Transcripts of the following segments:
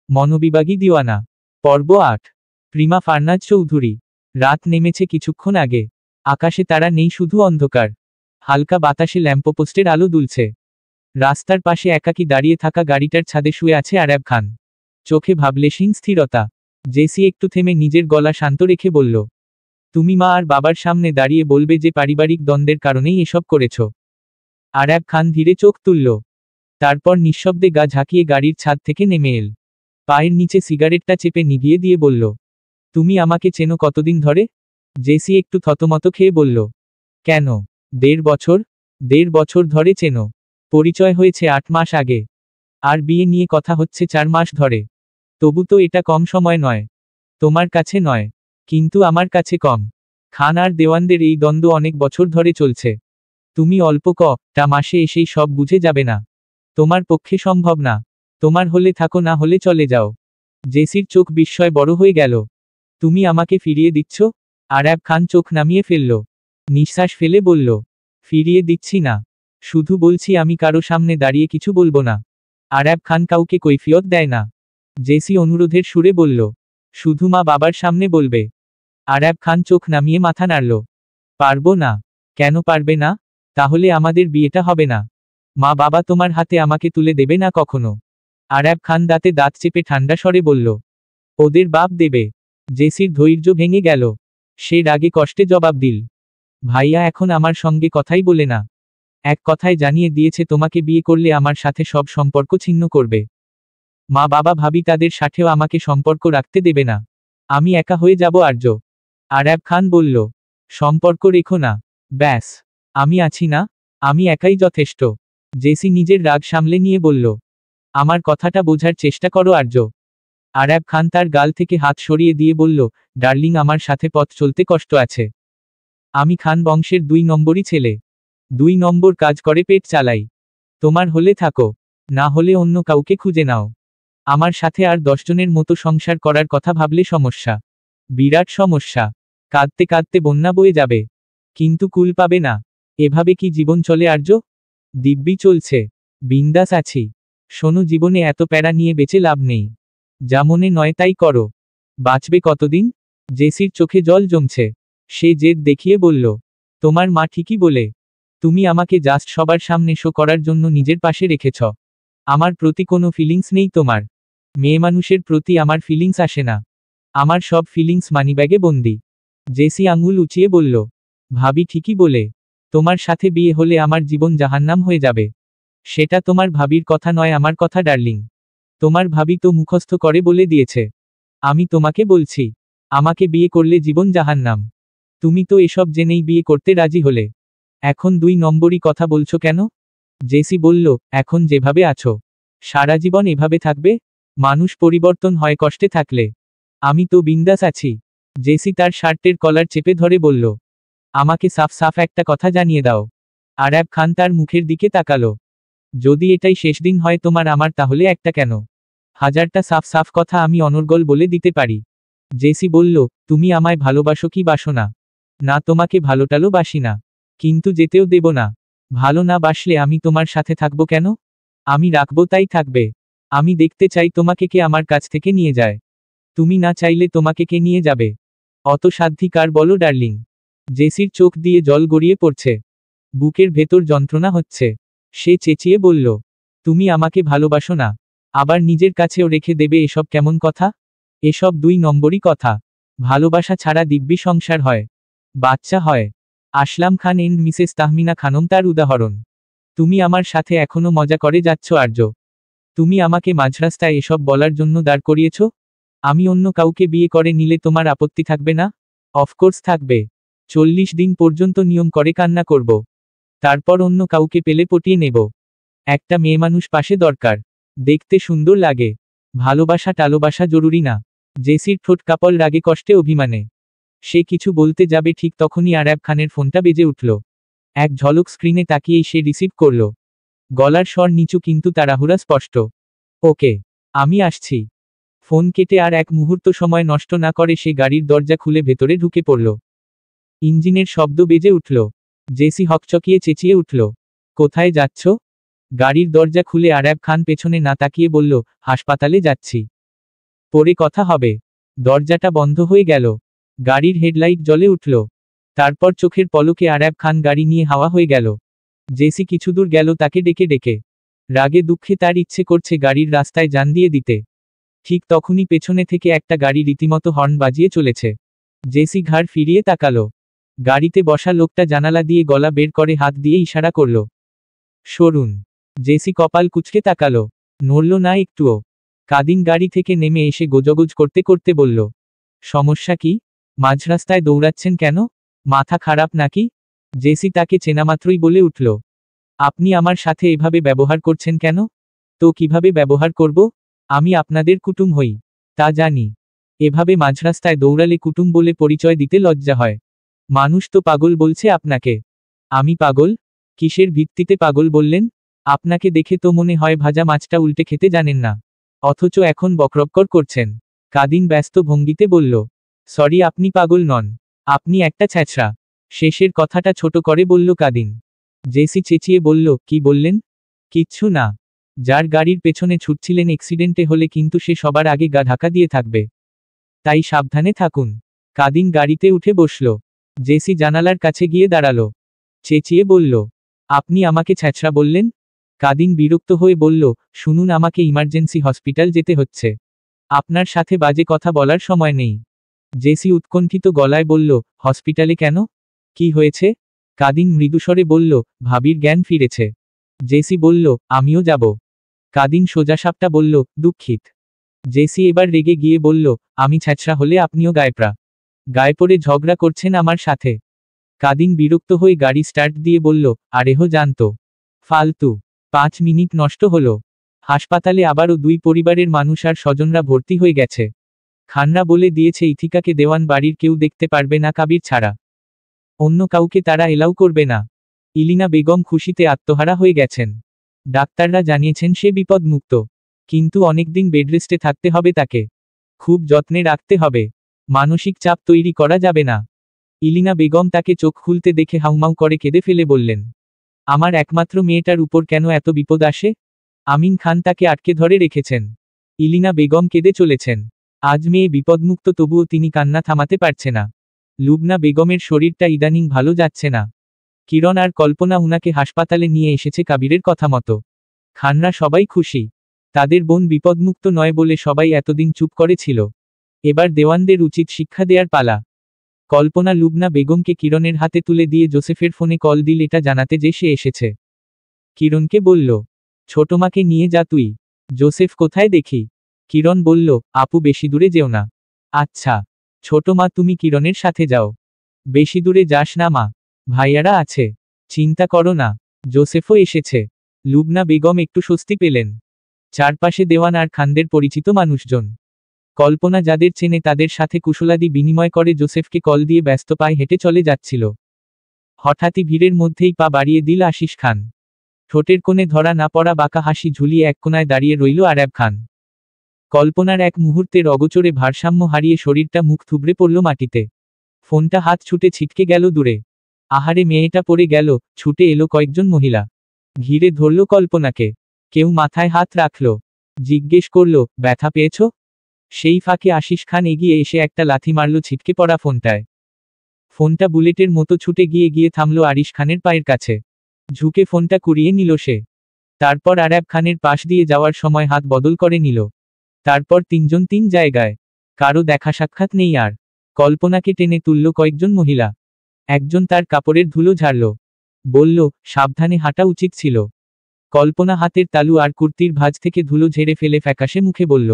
মনোবিভাগী দিওয়ানা। পর্ব 8। প্রিমা ফারনাজ চৌধুরী। রাত নেমেছে কিছুক্ষণ আগে। আকাশে তারা নেই, শুধু অন্ধকার। হালকা বাতাসে ল্যাম্পপোস্টের আলো দুলছে। রাস্তার পাশে একাকী দাঁড়িয়ে থাকা গাড়িটার ছাদে শুয়ে আছে আরাব খান। চোখে ভাবলেশীন স্থিরতা। জেসি একটু থেমে নিজের গলা শান্ত রেখে বলল, তুমি মা আর বাবার সামনে দাঁড়িয়ে বলবে যে পারিবারিক দ্বন্দ্বের কারণেই এসব করেছ। আরাব খান ধীরে চোখ তুলল। তারপর নিঃশব্দে গা ঝাঁকিয়ে গাড়ির ছাদ থেকে নেমে এল। পায়ের নিচে সিগারেটটা চেপে নিভিয়ে দিয়ে বলল, তুমি আমাকে চেনো কতদিন ধরে? জেসি একটু থতমত খেয়ে বলল, কেন? 1.5 বছর। 1.5 বছর ধরে চেনো? পরিচয় হয়েছে 8 মাস আগে। আর বিয়ে নিয়ে কথা হচ্ছে 4 মাস ধরে। তবু তো এটা কম সময় নয়। তোমার কাছে নয়, কিন্তু আমার কাছে কম। খান আর দেওয়ানদের এই দ্বন্দ্ব অনেক বছর ধরে চলছে। তুমি অল্প কটা মাসে এসেই সব বুঝে যাবে না। তোমার পক্ষে সম্ভব না। তোমার হলে থাকো, না হলে চলে যাও। জেসির চোখ বিস্ময় বড় হয়ে গেল। তুমি আমাকে ফিরিয়ে দিচ্ছ? আরাব খান চোখ নামিয়ে ফেলল। নিঃশ্বাস ফেলে বলল, ফিরিয়ে দিচ্ছি না, শুধু বলছি আমি কারো সামনে দাঁড়িয়ে কিছু বলবো না। আরাব খান কাউকে কৈফিয়ত দেয় না। জেসি অনুরোধের সুরে বলল, শুধু মা বাবার সামনে বলবে। আরাব খান চোখ নামিয়ে মাথা নাড়ল। পারবো না? কেন পারবে না? তাহলে আমাদের বিয়েটা হবে না। মা বাবা তোমার হাতে আমাকে তুলে দেবে না কখনো। আরাব খান দাঁতে দাঁত চেপে ঠান্ডা স্বরে বলল, ওদের বাপ দেবে। জেসির ধৈর্য ভেঙে গেল। সে রাগে কষ্টে জবাব দিল, ভাইয়া এখন আমার সঙ্গে কথাই বলে না। এক কথায় জানিয়ে দিয়েছে তোমাকে বিয়ে করলে আমার সাথে সব সম্পর্ক ছিন্ন করবে। মা বাবা ভাবি তাদের সাথেও আমাকে সম্পর্ক রাখতে দেবে না। আমি একা হয়ে যাব আর্য। আরাব খান বলল, সম্পর্ক রেখো না। ব্যাস, আমি আছি না, আমি একাই যথেষ্ট। জেসি নিজের রাগ সামলে নিয়ে বলল, আমার কথাটা বোঝার চেষ্টা করো আর্য। আরাব খান তার গাল থেকে হাত সরিয়ে দিয়ে বলল, ডার্লিং, আমার সাথে পথ চলতে কষ্ট আছে। আমি খান বংশের 2 নম্বরই ছেলে। 2 নম্বর কাজ করে পেট চালাই। তোমার হলে থাকো, না হলে অন্য কাউকে খুঁজে নাও। আমার সাথে আর 10 জনের মতো সংসার করার কথা ভাবলে সমস্যা, বিরাট সমস্যা। কাঁদতে কাঁদতে বন্যা বয়ে যাবে, কিন্তু কুল পাবে না। এভাবে কি জীবন চলে আর্য? দিব্যি চলছে, বিন্দাস আছি। শোনো, জীবনে এত প্যারা নিয়ে বেঁচে লাভ নেই। যা মনে নয় তাই করো। বাঁচবে কতদিন? জেসির চোখে জল জমছে। সে জেদ দেখিয়ে বলল, তোমার মা ঠিকই বলে। তুমি আমাকে জাস্ট সবার সামনে শো করার জন্য নিজের পাশে রেখেছ। আমার প্রতি কোনো ফিলিংস নেই তোমার। মেয়ে মানুষের প্রতি আমার ফিলিংস আসে না। আমার সব ফিলিংস মানিব্যাগে বন্দি। জেসি আঙুল উঁচিয়ে বলল, ভাবি ঠিকই বলে। তোমার সাথে বিয়ে হলে আমার জীবন জাহান্নাম হয়ে যাবে। সেটা তোমার ভাবির কথা নয়, আমার কথা ডার্লিং। তোমার ভাবি তো মুখস্থ করে বলে দিয়েছে। আমি তোমাকে বলছি, আমাকে বিয়ে করলে জীবন জাহান্নাম। তুমি তো এসব জেনেই বিয়ে করতে রাজি হলে। এখন 2 নম্বরই কথা বলছো কেন? জেসি বলল, এখন যেভাবে আছো, সারা জীবন এভাবে থাকবে? মানুষ পরিবর্তন হয় কষ্টে থাকলে। আমি তো বিন্দাস আছি। জেসি তার শার্টের কলার চেপে ধরে বলল, আমাকে সাফ সাফ একটা কথা জানিয়ে দাও। আরাব খান তার মুখের দিকে তাকালো। যদি এটাই শেষ দিন হয় তোমার আমার, তাহলে একটা কেন, 1000টা সাফ সাফ কথা আমি অনর্গল বলে দিতে পারি। জেসি বলল, তুমি আমায় ভালোবাসো কি বাসো না? না, তোমাকে ভালোটালো বাসি না, কিন্তু যেতেও দেব না। ভালো না বাসলে আমি তোমার সাথে থাকবো কেন? আমি রাখবো তাই থাকবে। আমি দেখতে চাই তোমাকে কে আমার কাছ থেকে নিয়ে যায়। তুমি না চাইলে তোমাকে কে নিয়ে যাবে? অত সাধ্যি কার বলো ডার্লিং? জেসির চোখ দিয়ে জল গড়িয়ে পড়ছে। বুকের ভেতর যন্ত্রণা হচ্ছে। সে চেঁচিয়ে বলল, তুমি আমাকে ভালোবাসো না? আবার নিজের কাছেও রেখে দেবে এসব কেমন কথা? এসব 2 নম্বরই কথা। ভালোবাসা ছাড়া দিব্যি সংসার হয়, বাচ্চা হয়। আসলাম খান এন্ড মিসেস তাহমিনা খানম তার উদাহরণ। তুমি আমার সাথে এখনো মজা করে যাচ্ছ আর্য। তুমি আমাকে মাঝরাস্তায় এসব বলার জন্য দাঁড় করিয়েছ। আমি অন্য কাউকে বিয়ে করে নিলে তোমার আপত্তি থাকবে না? অফকোর্স থাকবে। 40 দিন পর্যন্ত নিয়ম করে কান্না করব। তারপর অন্য কাউকে পেলে পটিয়ে নেব। একটা মেয়ে মানুষ পাশে দরকার, দেখতে সুন্দর লাগে। ভালোবাসা টালোবাসা জরুরি না। জেসির ঠোঁট কাপল রাগে কষ্টে অভিমানে। সে কিছু বলতে যাবে, ঠিক তখনই আরাব খানের ফোনটা বেজে উঠল। এক ঝলক স্ক্রিনে তাকিয়েই সে রিসিভ করল। গলার স্বর নিচু কিন্তু তাড়াহুড়া স্পষ্ট। ওকে, আমি আসছি। ফোন কেটে আর এক মুহূর্ত সময় নষ্ট না করে সে গাড়ির দরজা খুলে ভেতরে ঢুকে পড়ল। ইঞ্জিনের শব্দ বেজে উঠল। জেসি হকচকিয়ে চেঁচিয়ে উঠল, কোথায় যাচ্ছ? গাড়ির দরজা খুলে আরাব খান পেছনে না তাকিয়ে বলল, হাসপাতালে যাচ্ছি। পরে কথা হবে। দরজাটা বন্ধ হয়ে গেল। গাড়ির হেডলাইট জ্বলে উঠল। তারপর চোখের পলকে আরাব খান গাড়ি নিয়ে হাওয়া হয়ে গেল। জেসি কিছুদূর গেল তাকে ডেকে ডেকে। রাগে দুঃখে তার ইচ্ছে করছে গাড়ির রাস্তায় জান দিয়ে দিতে। ঠিক তখনই পেছনে থেকে একটা গাড়ি রীতিমতো হর্ন বাজিয়ে চলেছে। জেসি ঘাড় ফিরিয়ে তাকালো। গাড়িতে বসা লোকটা জানালা দিয়ে গলা বের করে হাত দিয়ে ইশারা করল, সরুন। জেসি কপাল কুঁচকে তাকালো। নড়ল না একটুও। কাদিন গাড়ি থেকে নেমে এসে গোজগোজ করতে করতে বলল, সমস্যা কি? মাঝরাস্তায় দৌড়াচ্ছেন কেন? মাথা খারাপ নাকি? জেসি তাকে চেনামাত্রই বলে উঠল, আপনি আমার সাথে এভাবে ব্যবহার করছেন কেন? তো কিভাবে ব্যবহার করব? আমি আপনাদের কুটুম হই। তা জানি। এভাবে মাঝরাস্তায় দৌড়ালে কুটুম বলে পরিচয় দিতে লজ্জা হয়। মানুষ তো পাগল বলছে আপনাকে। আমি পাগল? কিসের ভিত্তিতে পাগল বললেন? আপনাকে দেখে তো মনে হয় ভাজা মাছটা উল্টে খেতে জানেন না। অথচ এখন বকরবকর করছেন। কাদিন ব্যস্ত ভঙ্গিতে বলল, সরি, আপনি পাগল নন। আপনি একটা ছ্যাঁচড়া। শেষের কথাটা ছোট করে বলল কাদিন। জেসি চেঁচিয়ে বলল, কি বললেন? কিচ্ছু না। যার গাড়ির পেছনে ছুটছিলেন অ্যাক্সিডেন্টে হলে কিন্তু সে সবার আগে গা ঢাকা দিয়ে থাকবে। তাই সাবধানে থাকুন। কাদিন গাড়িতে উঠে বসল। জেসি জানালার কাছে গিয়ে দাঁড়ালো। চেঁচিয়ে বলল, আপনি আমাকে ছ্যাঁচড়া বললেন? কাদিন বিরক্ত হয়ে বলল, শুনুন, আমাকে ইমার্জেন্সি হসপিটাল যেতে হচ্ছে। আপনার সাথে বাজে কথা বলার সময় নেই। জেসি উৎকণ্ঠিত গলায় বলল, হসপিটালে কেন? কি হয়েছে? কাদিন মৃদুস্বরে বলল, ভাবির জ্ঞান ফিরেছে। জেসি বলল, আমিও যাব। কাদিন সোজাসাপটা বলল, দুঃখিত। জেসি এবার রেগে গিয়ে বলল, আমি ছ্যাঁচড়া হলে আপনিও গায়েপড়া। গায়ে পড়ে ঝগড়া করছেন আমার সাথে। কাদিন বিরক্ত হয়ে গাড়ি স্টার্ট দিয়ে বলল, আরেহো জানতো। ফালতু। 5 মিনিট নষ্ট হলো। হাসপাতালে আবারও 2 পরিবারের মানুষ আর স্বজনরা ভর্তি হয়ে গেছে। খানরা বলে দিয়েছে ইথিকাকে দেওয়ান বাড়ির কেউ দেখতে পারবে না কাবির ছাড়া। অন্য কাউকে তারা এলাও করবে না। ইলিনা বেগম খুশিতে আত্মহারা হয়ে গেছেন। ডাক্তাররা জানিয়েছেন সে বিপদমুক্ত। কিন্তু অনেকদিন বেডরেস্টে থাকতে হবে তাকে। খুব যত্নে রাখতে হবে। মানসিক চাপ তৈরি করা যাবে না। ইলিনা বেগম তাকে চোখ খুলতে দেখে হাউমাউ করে কেঁদে ফেলে বললেন, আমার একমাত্র মেয়েটার উপর কেন এত বিপদ আসে? আমিন খান তাকে আটকে ধরে রেখেছেন। ইলিনা বেগম কেঁদে চলেছেন। আজ মেয়ে বিপদমুক্ত, তবুও তিনি কান্না থামাতে পারছে না। লুবনা বেগমের শরীরটা ইদানিং ভালো যাচ্ছে না। কিরণ আর কল্পনা উনাকে হাসপাতালে নিয়ে এসেছে কাবিরের কথা মতো। খানরা সবাই খুশি। তাদের বোন বিপদমুক্ত নয় বলে সবাই এতদিন চুপ করেছিল। এবার দেওয়ানদের উচিত শিক্ষা দেওয়ার পালা। কল্পনা লুবনা বেগমকে কিরণের হাতে তুলে দিয়ে জোসেফের ফোনে কল দিল এটা জানাতে যে সে এসেছে। কিরণকে বলল, ছোটমাকে নিয়ে যা তুই। জোসেফ কোথায় দেখি? কিরণ বলল, আপু বেশি দূরে যেও না। আচ্ছা। ছোট মা, তুমি কিরণের সাথে যাও। বেশি দূরে যাস না মা। ভাইয়ারা আছে। চিন্তা করো না। জোসেফও এসেছে। লুবনা বেগম একটু স্বস্তি পেলেন। চারপাশে দেওয়ান আর খানদের পরিচিত মানুষজন। কল্পনা যাদের চেনে তাদের সাথে কুশলাদি বিনিময় করে জোসেফকে কল দিয়ে ব্যস্ত পায়ে হেঁটে চলে যাচ্ছিল। হঠাৎই ভিড়ের মধ্যেই পা বাড়িয়ে দিল আশিস খান। ঠোঁটের কোণে ধরা না পড়া বাঁকা হাসি ঝুলিয়ে এক কোনায় দাঁড়িয়ে রইল আরাব খান। কল্পনার এক মুহূর্তের অগোচরে ভারসাম্য হারিয়ে শরীরটা মুখ থুবড়ে পড়ল মাটিতে। ফোনটা হাত ছুটে ছিটকে গেল দূরে। আহারে, মেয়েটা পড়ে গেল। ছুটে এলো কয়েকজন মহিলা। ঘিরে ধরল কল্পনাকে। কেউ মাথায় হাত রাখল। জিজ্ঞেস করল, ব্যথা পেয়েছ? সেই ফাঁকে আশিস খান এগিয়ে এসে একটা লাথি মারল ছিটকে পড়া ফোনটায়। ফোনটা বুলেটের মতো ছুটে গিয়ে গিয়ে থামল আরিশ খানের পায়ের কাছে। ঝুঁকে ফোনটা কুড়িয়ে নিল সে। তারপর আরাব খানের পাশ দিয়ে যাওয়ার সময় হাত বদল করে নিল। তারপর 3 জন 3 জায়গায়। কারো দেখা সাক্ষাৎ নেই আর। কল্পনাকে টেনে তুলল কয়েকজন মহিলা। একজন তার কাপড়ের ধুলো ঝাড়ল। বলল, সাবধানে হাঁটা উচিত ছিল। কল্পনা হাতের তালু আর কুর্তির ভাঁজ থেকে ধুলো ঝেড়ে ফেলে ফ্যাকাশে মুখে বলল,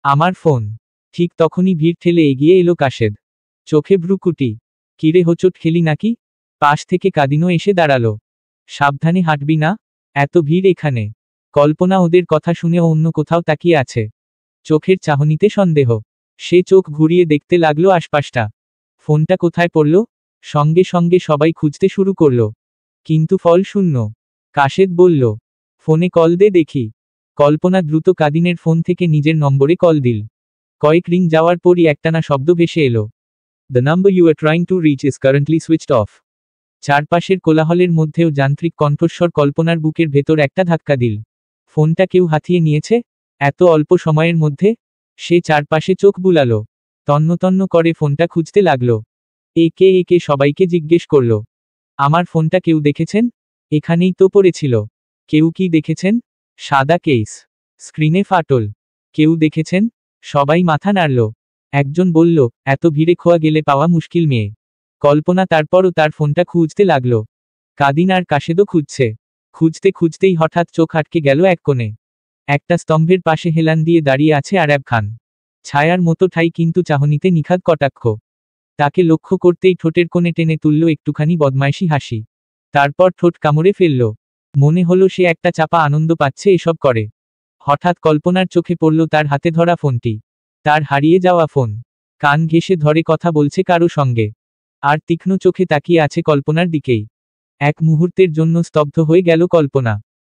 আমার ফোন। ঠিক তখনই ভিড় ঠেলে এগিয়ে এলো কাশেদ। চোখে ভ্রুকুটি। কিরে, হোঁচট খেলি নাকি? পাশ থেকে কাদিনও এসে দাঁড়ালো। সাবধানে হাঁটবি না? এত ভিড় এখানে। কল্পনা ওদের কথা শুনে অন্য কোথাও তাকিয়ে আছে। চোখের চাহনিতে সন্দেহ। সে চোখ ঘুরিয়ে দেখতে লাগলো আশপাশটা। ফোনটা কোথায় পড়ল? সঙ্গে সঙ্গে সবাই খুঁজতে শুরু করল। কিন্তু ফল শূন্য। কাশেদ বলল, ফোনে কল দে দেখি। কল্পনা দ্রুত কাদিনের ফোন থেকে নিজের নম্বরে কল দিল। কয়েক রিং যাওয়ার পরই একটানা শব্দ ভেসে এলো, the number you are trying to reach is currently switched off. চারপাশের কোলাহলের মধ্যেও যান্ত্রিক কণ্ঠস্বর কল্পনার বুকের ভেতর একটা ধাক্কা দিল। ফোনটা কেউ হাতিয়ে নিয়েছে? এত অল্প সময়ের মধ্যে? সে চারপাশে চোখ বুলালো, তন্ন তন্ন করে ফোনটা খুঁজতে লাগলো। একে একে সবাইকে জিজ্ঞেস করলো, আমার ফোনটা কেউ দেখেছেন? এখানেই তো পড়েছিল। কেউ কি দেখেছেন? সাদা কেস, স্ক্রিনে ফাটল। কেউ দেখেছেন? সবাই মাথা নাড়ল। একজন বলল, এত ভিড়ে খোয়া গেলে পাওয়া মুশকিল মেয়ে। কল্পনা তারপরও তার ফোনটা খুঁজতে লাগলো। কাদিন আর কাশেদও খুঁজছে। খুঁজতে খুঁজতেই হঠাৎ চোখ আটকে গেল এক কোণে। একটা স্তম্ভের পাশে হেলান দিয়ে দাঁড়িয়ে আছে আরাব খান। ছায়ার মতো ঠাই, কিন্তু চাহনিতে নিখাদ কটাক্ষ। তাকে লক্ষ্য করতেই ঠোঁটের কোণে টেনে তুলল একটুখানি বদমাইশি হাসি। তারপর ঠোঁট কামড়ে ফেলল। মনে হলো সে একটা চাপা আনন্দ পাচ্ছে এসব করে। হঠাৎ কল্পনার চোখে পড়ল তার হাতে ধরা ফোনটি। তার হারিয়ে যাওয়া ফোন। কান ঘেঁষে ধরে কথা বলছে কারো সঙ্গে। আর তীক্ষ্ণ চোখে তাকিয়ে আছে কল্পনার দিকেই। এক মুহূর্তের জন্য স্তব্ধ হয়ে গেল কল্পনা।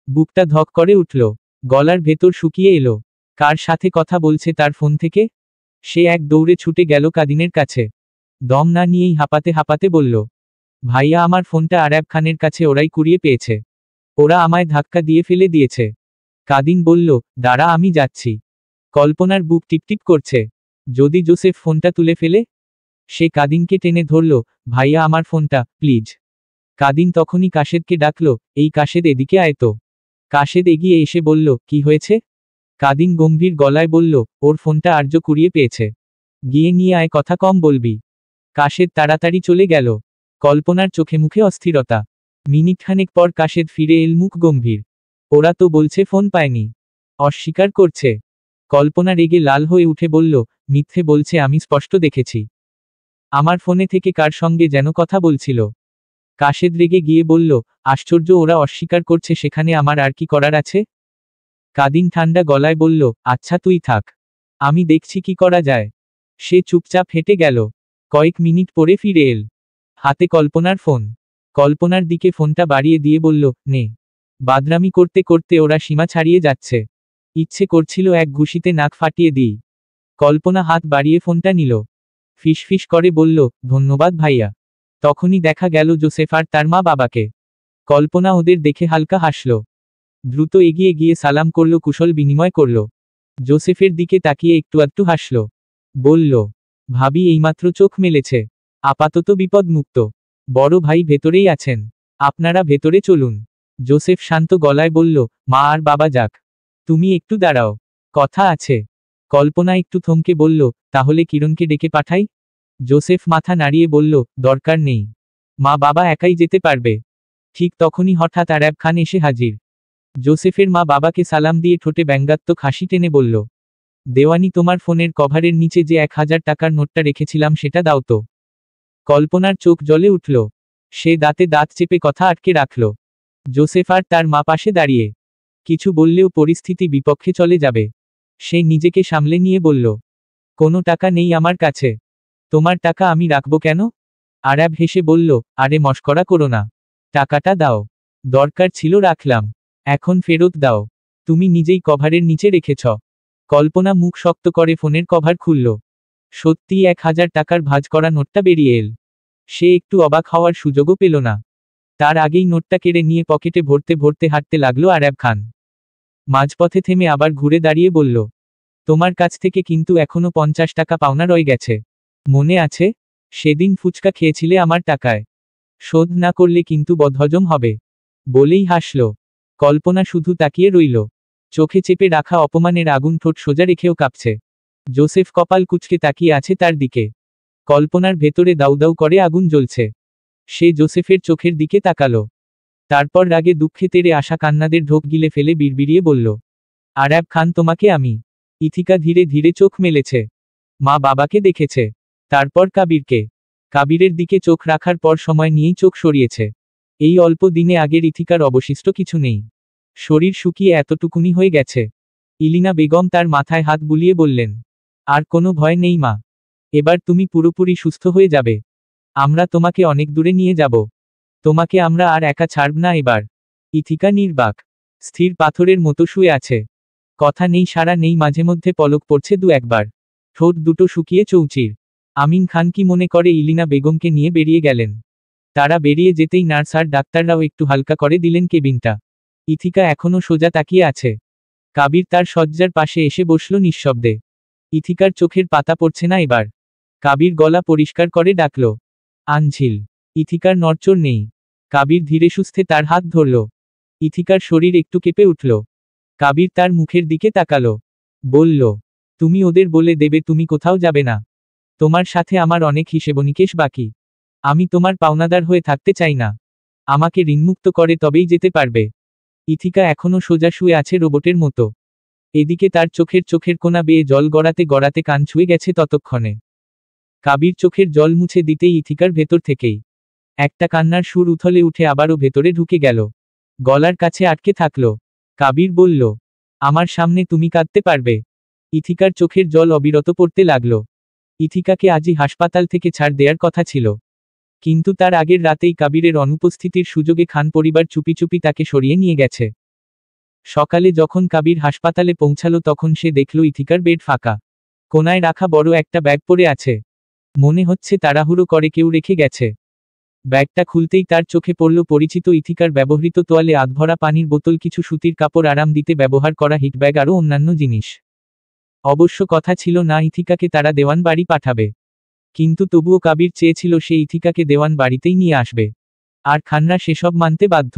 বুকটা ধক করে উঠল। গলার ভেতর শুকিয়ে এলো। কার সাথে কথা বলছে তার ফোন থেকে? সে এক দৌড়ে ছুটে গেল কাদিনের কাছে। দম না নিয়েই হাঁপাতে হাঁপাতে বলল, ভাইয়া, আমার ফোনটা আরাব খানের কাছে ওরাই কুড়িয়ে পেয়েছে। ওরা আমায় ধাক্কা দিয়ে ফেলে দিয়েছে। কাদিন বলল, দাঁড়া, আমি যাচ্ছি। কল্পনার বুক টিপটিপ করছে। যদি জোসেফ ফোনটা তুলে ফেলে? সে কাদিনকে টেনে ধরল, ভাইয়া, আমার ফোনটা, প্লিজ। কাদিন তখনই কাশেদকে ডাকল, এই কাশেদ, এদিকে আয় তো। কাশেদ এগিয়ে এসে বলল, কি হয়েছে? কাদিন গম্ভীর গলায় বলল, ওর ফোনটা আর্য কুড়িয়ে পেয়েছে। গিয়ে নিয়ে আয়, কথা কম বলবি। কাশেদ তাড়াতাড়ি চলে গেল। কল্পনার চোখে মুখে অস্থিরতা। মিনিটখানেক পর কাশেদ ফিরে এল, মুখ গম্ভীর। ওরা তো বলছে ফোন পায়নি। অস্বীকার করছে। কল্পনা রেগে লাল হয়ে উঠে বলল, মিথ্যে বলছে, আমি স্পষ্ট দেখেছি। আমার ফোনে থেকে কার সঙ্গে যেন কথা বলছিল। কাশেদ রেগে গিয়ে বলল, আশ্চর্য, ওরা অস্বীকার করছে, সেখানে আমার আর কি করার আছে? কাদিন ঠান্ডা গলায় বলল, আচ্ছা তুই থাক, আমি দেখছি কি করা যায়। সে চুপচাপ হেঁটে গেল। কয়েক মিনিট পরে ফিরে এল। হাতে কল্পনার ফোন। কল্পনার দিকে ফোনটা বাড়িয়ে দিয়ে বলল, নে। বাদরামি করতে করতে ওরা সীমা ছাড়িয়ে যাচ্ছে। ইচ্ছে করছিল এক ঘুষিতে নাক ফাটিয়ে দিই। কল্পনা হাত বাড়িয়ে ফোনটা নিল। ফিসফিস করে বলল, ধন্যবাদ ভাইয়া। তখনই দেখা গেল জোসেফ আর তার মা বাবাকে। কল্পনা ওদের দেখে হালকা হাসল। দ্রুত এগিয়ে গিয়ে সালাম করল, কুশল বিনিময় করল। জোসেফের দিকে তাকিয়ে একটু একটু হাসল। বলল, ভাবি এইমাত্র চোখ মেলেছে। আপাতত বিপদমুক্ত। বড় ভাই ভেতরেই আছেন। আপনারা ভেতরে চলুন। জোসেফ শান্ত গলায় বলল, মা আর বাবা যাক, তুমি একটু দাঁড়াও, কথা আছে। কল্পনা একটু থমকে বলল, তাহলে কিরণকে ডেকে পাঠাই? জোসেফ মাথা নাড়িয়ে বলল, দরকার নেই, মা বাবা একাই যেতে পারবে। ঠিক তখনই হঠাৎ আরাব খান এসে হাজির। জোসেফের মা বাবাকে সালাম দিয়ে ঠোঁটে ব্যঙ্গাত্মক হাসি টেনে বলল, দেওয়ানি, তোমার ফোনের কভারের নিচে যে 1000 টাকার নোটটা রেখেছিলাম সেটা দাও তো। কল্পনার চোখ জ্বলে উঠল। সে দাঁতে দাঁত চেপে কথা আটকে রাখল। জোসেফ আর তার মা পাশে দাঁড়িয়ে। কিছু বললেও পরিস্থিতি বিপক্ষে চলে যাবে। সে নিজেকে সামলে নিয়ে বলল, কোনো টাকা নেই আমার কাছে। তোমার টাকা আমি রাখবো কেন? আরাব হেসে বলল, আরে মশকরা করো না, টাকাটা দাও। দরকার ছিল রাখলাম, এখন ফেরত দাও। তুমি নিজেই কভারের নিচে রেখেছ। কল্পনা মুখ শক্ত করে ফোনের কভার খুলল। সত্যি 1000 টাকার ভাঁজ করা নোটটা বেরিয়ে এল। সে একটু অবাক হওয়ার সুযোগও পেল না। তার আগেই নোটটা কেড়ে নিয়ে পকেটে ভরতে ভরতে হাঁটতে লাগলো আরাব খান। মাঝপথে থেমে আবার ঘুরে দাঁড়িয়ে বলল, তোমার কাছ থেকে কিন্তু এখনো 50 টাকা পাওনা রয়ে গেছে। মনে আছে? সেদিন ফুচকা খেয়েছিলে আমার টাকায়। শোধ না করলে কিন্তু বদহজম হবে। বলেই হাসল। কল্পনা শুধু তাকিয়ে রইল। চোখে চেপে রাখা অপমানের আগুন ঠোঁট সোজা রেখেও কাঁপছে। জোসেফ কপাল কুঁচকে তাকিয়ে আছে তার দিকে। কল্পনার ভেতরে দাউ দাউ করে আগুন জ্বলছে। সে জোসেফের চোখের দিকে তাকালো। তারপর রাগে দুঃখে তেড়ে আসা কান্নাদের ঢোক গিলে ফেলে বিড়বিড়িয়ে বলল, আরাব খান, তোমাকে আমি। ইথিকা ধীরে ধীরে চোখ মেলেছে। মা বাবাকে দেখেছে, তারপর কাবিরকে। কাবিরের দিকে চোখ রাখার পর সময় নিয়েই চোখ সরিয়েছে। এই অল্প দিনে আগের ইথিকার অবশিষ্ট কিছু নেই। শরীর শুকিয়ে এতটুকুনি হয়ে গেছে। ইলিনা বেগম তার মাথায় হাত বুলিয়ে বললেন, আর কোনো ভয় নেই মা, এবার তুমি পুরোপুরি সুস্থ হয়ে যাবে। আমরা তোমাকে অনেক দূরে নিয়ে যাব। তোমাকে আমরা আর একা ছাড়ব না এবার। ইথিকা নির্বাক, স্থির পাথরের মতো শুয়ে আছে। কথা নেই, সাড়া নেই, মাঝে মধ্যে পলক পড়ছে দু একবার। ঠোঁট দুটো শুকিয়ে চৌচির। আমিন খান কি মনে করে ইলিনা বেগমকে নিয়ে বেরিয়ে গেলেন। তারা বেরিয়ে যেতেই নার্স আর ডাক্তাররাও একটু হালকা করে দিলেন কেবিনটা। ইথিকা এখনো সোজা তাকিয়ে আছে। কাবির তার শয্যার পাশে এসে বসল নিঃশব্দে। ইথিকার চোখের পাতা পড়ছে না এবার। কাবির গলা পরিষ্কার করে ডাকল, আনঝিল। ইথিকার নড়চড় নেই। কাবির ধীরে সুস্থে তার হাত ধরল। ইথিকার শরীর একটু কেঁপে উঠল। কাবির তার মুখের দিকে তাকালো। বলল, তুমি ওদের বলে দেবে তুমি কোথাও যাবে না। তোমার সাথে আমার অনেক হিসেবনিকেশ বাকি। আমি তোমার পাওনাদার হয়ে থাকতে চাই না। আমাকে ঋণমুক্ত করে তবেই যেতে পারবে। ইথিকা এখনো সোজা শুয়ে আছে রোবটের মতো। এদিকে তার চোখের কোণা বেয়ে জল গড়াতে গড়াতে কান ছুঁয়ে গেছে ততক্ষণে। কাবির চোখের জল মুছে দিতেই ইথিকার ভেতর থেকেই একটা কান্নার সুর উথলে উঠে আবারও ভেতরে ঢুকে গেল। গলার কাছে আটকে থাকল। কাবির বলল, আমার সামনে তুমি কাঁদতে পারবে? ইথিকার চোখের জল অবিরত পড়তে লাগল। ইথিকাকে আজই হাসপাতাল থেকে ছাড় দেওয়ার কথা ছিল, কিন্তু তার আগের রাতেই কাবিরের অনুপস্থিতির সুযোগে খান পরিবার চুপি চুপি তাকে সরিয়ে নিয়ে গেছে। সকালে যখন কাবির হাসপাতালে পৌঁছালো তখন সে দেখল ইথিকার বেড ফাঁকা। কোনায় রাখা বড় একটা ব্যাগ পড়ে আছে। মনে হচ্ছে তাড়াহুড়ো করে কেউ রেখে গেছে। ব্যাগটা খুলতেই তার চোখে পড়ল পরিচিত ইথিকার ব্যবহৃত তোয়ালে, আধভরা পানির বোতল, কিছু সুতির কাপড়, আরাম দিতে ব্যবহার করা হিটব্যাগ আরও অন্যান্য জিনিস। অবশ্য কথা ছিল না ইথিকাকে তারা দেওয়ান বাড়ি পাঠাবে, কিন্তু তবুও কাবির চেয়েছিল সে ইথিকাকে দেওয়ান বাড়িতেই নিয়ে আসবে। আর খানরা সেসব মানতে বাধ্য,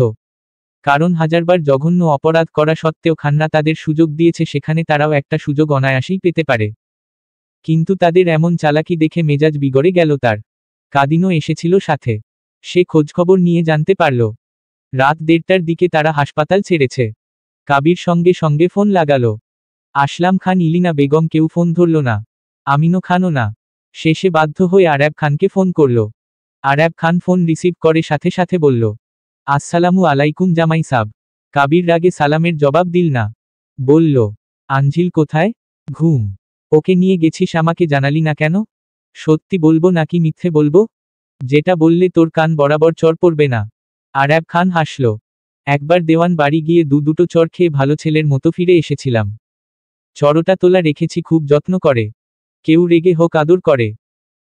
কারণ হাজারবার জঘন্য অপরাধ করা সত্ত্বেও খানরা তাদের সুযোগ দিয়েছে, সেখানে তারাও একটা সুযোগ অনায়াসেই পেতে পারে। কিন্তু তাদের এমন চালাকি দেখে মেজাজ বিগড়ে গেল তার। কাদিনও এসেছিল সাথে। সে খোঁজখবর নিয়ে জানতে পারল রাত 1:30টার দিকে তারা হাসপাতাল ছেড়েছে। কাবির সঙ্গে সঙ্গে ফোন লাগালো। আসলাম খান, ইলিনা বেগম, কেউ ফোন ধরল না। আমিনো খানও না। শেষে বাধ্য হয়ে আরাব খানকে ফোন করল। আরাব খান ফোন রিসিভ করে সাথে সাথে বলল, আসসালামু আলাইকুম জামাই সাব। কাবির রাগে সালামের জবাব দিল না। বলল, আনঝিল কোথায়? ঘুম। ওকে নিয়ে গেছিস, আমাকে জানালি না কেন? সত্যি বলবো নাকি মিথ্যে বলবো? যেটা বললে তোর কান বরাবর চর পড়বে না। আরাব খান হাসল। একবার দেওয়ান বাড়ি গিয়ে দুটো চর খেয়ে ভালো ছেলের মতো ফিরে এসেছিলাম। চরটা তোলা রেখেছি খুব যত্ন করে। কেউ রেগে হোক আদর করে।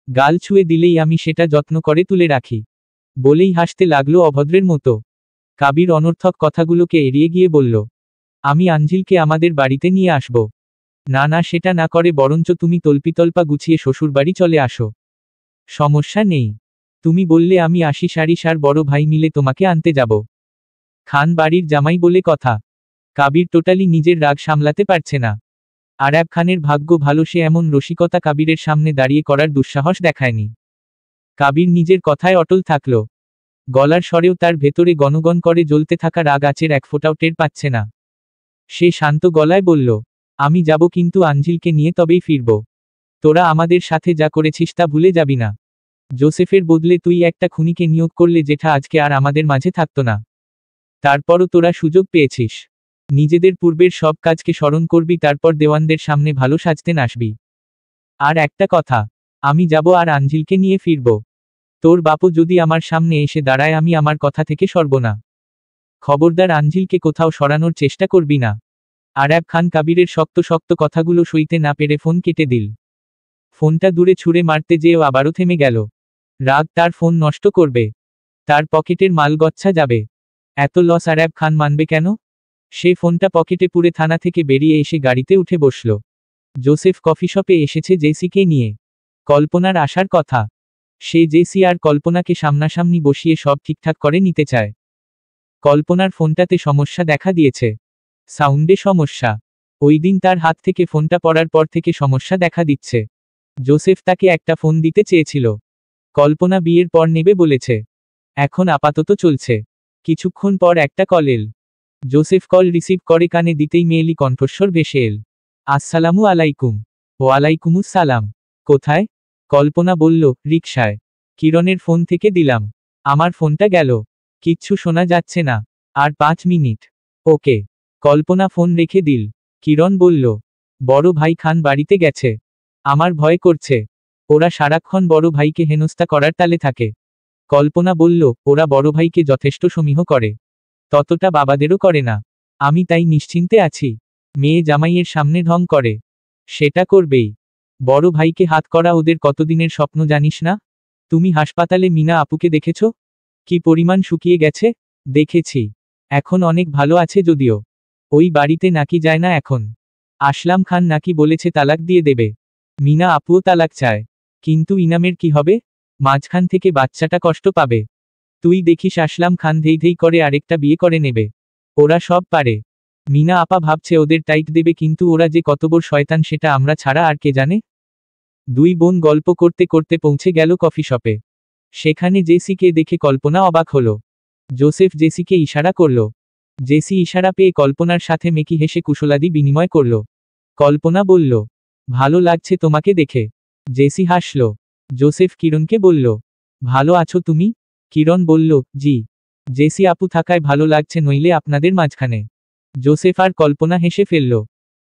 গাল ছুঁয়ে দিলেই আমি সেটা যত্ন করে তুলে রাখি। বলেই হাসতে লাগলো অভদ্রের মতো। কাবির অনর্থক কথাগুলোকে এড়িয়ে গিয়ে বলল, আমি আনঝিলকে আমাদের বাড়িতে নিয়ে আসব। না না, সেটা না করে বরঞ্চ তুমি তল্পিতল্পা গুছিয়ে শ্বশুরবাড়ি চলে আসো। সমস্যা নেই। তুমি বললে আমি আসি, সারিস আর বড় ভাই মিলে তোমাকে আনতে যাব। খান বাড়ির জামাই বলে কথা। কাবির টোটালি নিজের রাগ সামলাতে পারছে না। আরাব খানের ভাগ্য ভালো, সে এমন রসিকতা কাবিরের সামনে দাঁড়িয়ে করার দুঃসাহস দেখায়নি। কাবির নিজের কথায় অটল থাকল। গলার স্বরেও তার ভেতরে গনগন করে জ্বলতে থাকা রাগ আঁচের এক ফোঁটাও টের পাচ্ছে না। সে শান্ত গলায় বলল, আমি যাব, কিন্তু আনঝিলকে নিয়ে তবেই ফিরব। তোরা আমাদের সাথে যা করেছিস তা ভুলে যাবি না। জোসেফের বদলে তুই একটা খুনিকে নিয়োগ করলে, যেটা আজকে আর আমাদের মাঝে থাকতো না। তারপরও তোরা সুযোগ পেয়েছিস। নিজেদের পূর্বের সব কাজকে স্মরণ করবি, তারপর দেওয়ানদের সামনে ভালো সাজতে নাসবি। আর একটা কথা, আমি যাব আর আনঝিলকে নিয়ে ফিরব। তোর বাপু যদি আমার সামনে এসে দাঁড়ায়, আমি আমার কথা থেকে সরব না। খবরদার আনঝিলকে কোথাও সরানোর চেষ্টা করবি না। আরাব খান কাবিরের শক্ত শক্ত কথাগুলো সইতে না পেরে ফোন কেটে দিল। ফোনটা দূরে ছুঁড়ে মারতে যেও আবারও থেমে গেল। রাগ তার ফোন নষ্ট করবে, তার পকেটের মালগচ্ছা যাবে। এত লস আরাব খান মানবে কেন? সে ফোনটা পকেটে পুরে থানা থেকে বেরিয়ে এসে গাড়িতে উঠে বসল। জোসেফ কফি শপে এসেছে জেসিকে নিয়ে। কল্পনার আসার কথা। সে জেসি আর কল্পনাকে সামনাসামনি বসিয়ে সব ঠিকঠাক করে নিতে চায়। কল্পনার ফোনটাতে সমস্যা দেখা দিয়েছে। সাউন্ডে সমস্যা। ওই দিন তার হাত থেকে ফোনটা পড়ার পর থেকে সমস্যা দেখা দিচ্ছে। জোসেফ তাকে একটা ফোন দিতে চেয়েছিল। কল্পনা বিয়ের পর নেবে বলেছে। এখন আপাতত চলছে। কিছুক্ষণ পর একটা কল এল। জোসেফ কল রিসিভ করে কানে দিতেই মেয়েলি কণ্ঠস্বর ভেসে এল, আসসালামু আলাইকুম। ওয়ালাইকুমুস সালাম। কোথায়? কল্পনা বলল, রিকশায়। কিরণের ফোন থেকে দিলাম। আমার ফোনটা গেল। কিচ্ছু শোনা যাচ্ছে না। আর 5 মিনিট। ওকে। কল্পনা ফোন রেখে দিল। কিরণ বলল, বড় ভাই খান বাড়িতে গেছে। আমার ভয় করছে। ওরা সারাক্ষণ বড় ভাইকে হেনস্থা করার তালে থাকে। কল্পনা বলল, ওরা বড় ভাইকে যথেষ্ট সমীহ করে, ততটা বাবাদেরও করে না। আমি তাই নিশ্চিন্তে আছি। মেয়ে জামাইয়ের সামনে ঢং করে, সেটা করবেই। বড় ভাইকে হাত করা ওদের কতদিনের স্বপ্ন জানিস না? তুমি হাসপাতালে মিনা আপুকে দেখেছ? কি পরিমাণ শুকিয়ে গেছে? দেখেছি। এখন অনেক ভালো আছে যদিও। ওই বাড়িতে নাকি যায় না এখন। আসলাম খান নাকি বলেছে তালাক দিয়ে দেবে। মিনা আপুও তালাক চায়। কিন্তু ইনামের কি হবে? মাঝখান থেকে বাচ্চাটা কষ্ট পাবে। তুই দেখিস আসলাম খান ধেই ধেই করে আরেকটা বিয়ে করে নেবে। ওরা সব পারে। মিনা আপা ভাবছে ওদের টাইট দেবে, কিন্তু ওরা যে কত বড় শয়তান সেটা আমরা ছাড়া আর কে জানে। দুই বোন গল্প করতে করতে পৌঁছে গেল কফি শপে। সেখানে জেসিকে দেখে কল্পনা অবাক হলো। জোসেফ জেসিকে ইশারা করল। জেসি ইশারা পেয়ে কল্পনার সাথে মেকি হেসে কুশলাদি বিনিময় করল। কল্পনা বলল, ভালো লাগছে তোমাকে দেখে। জেসি হাসল। জোসেফ কিরণকে বলল, ভালো আছো তুমি? কিরণ বলল, জি। জেসি আপু থাকায় ভালো লাগছে, নইলে আপনাদের মাঝখানে। জোসেফ আর কল্পনা হেসে ফেলল।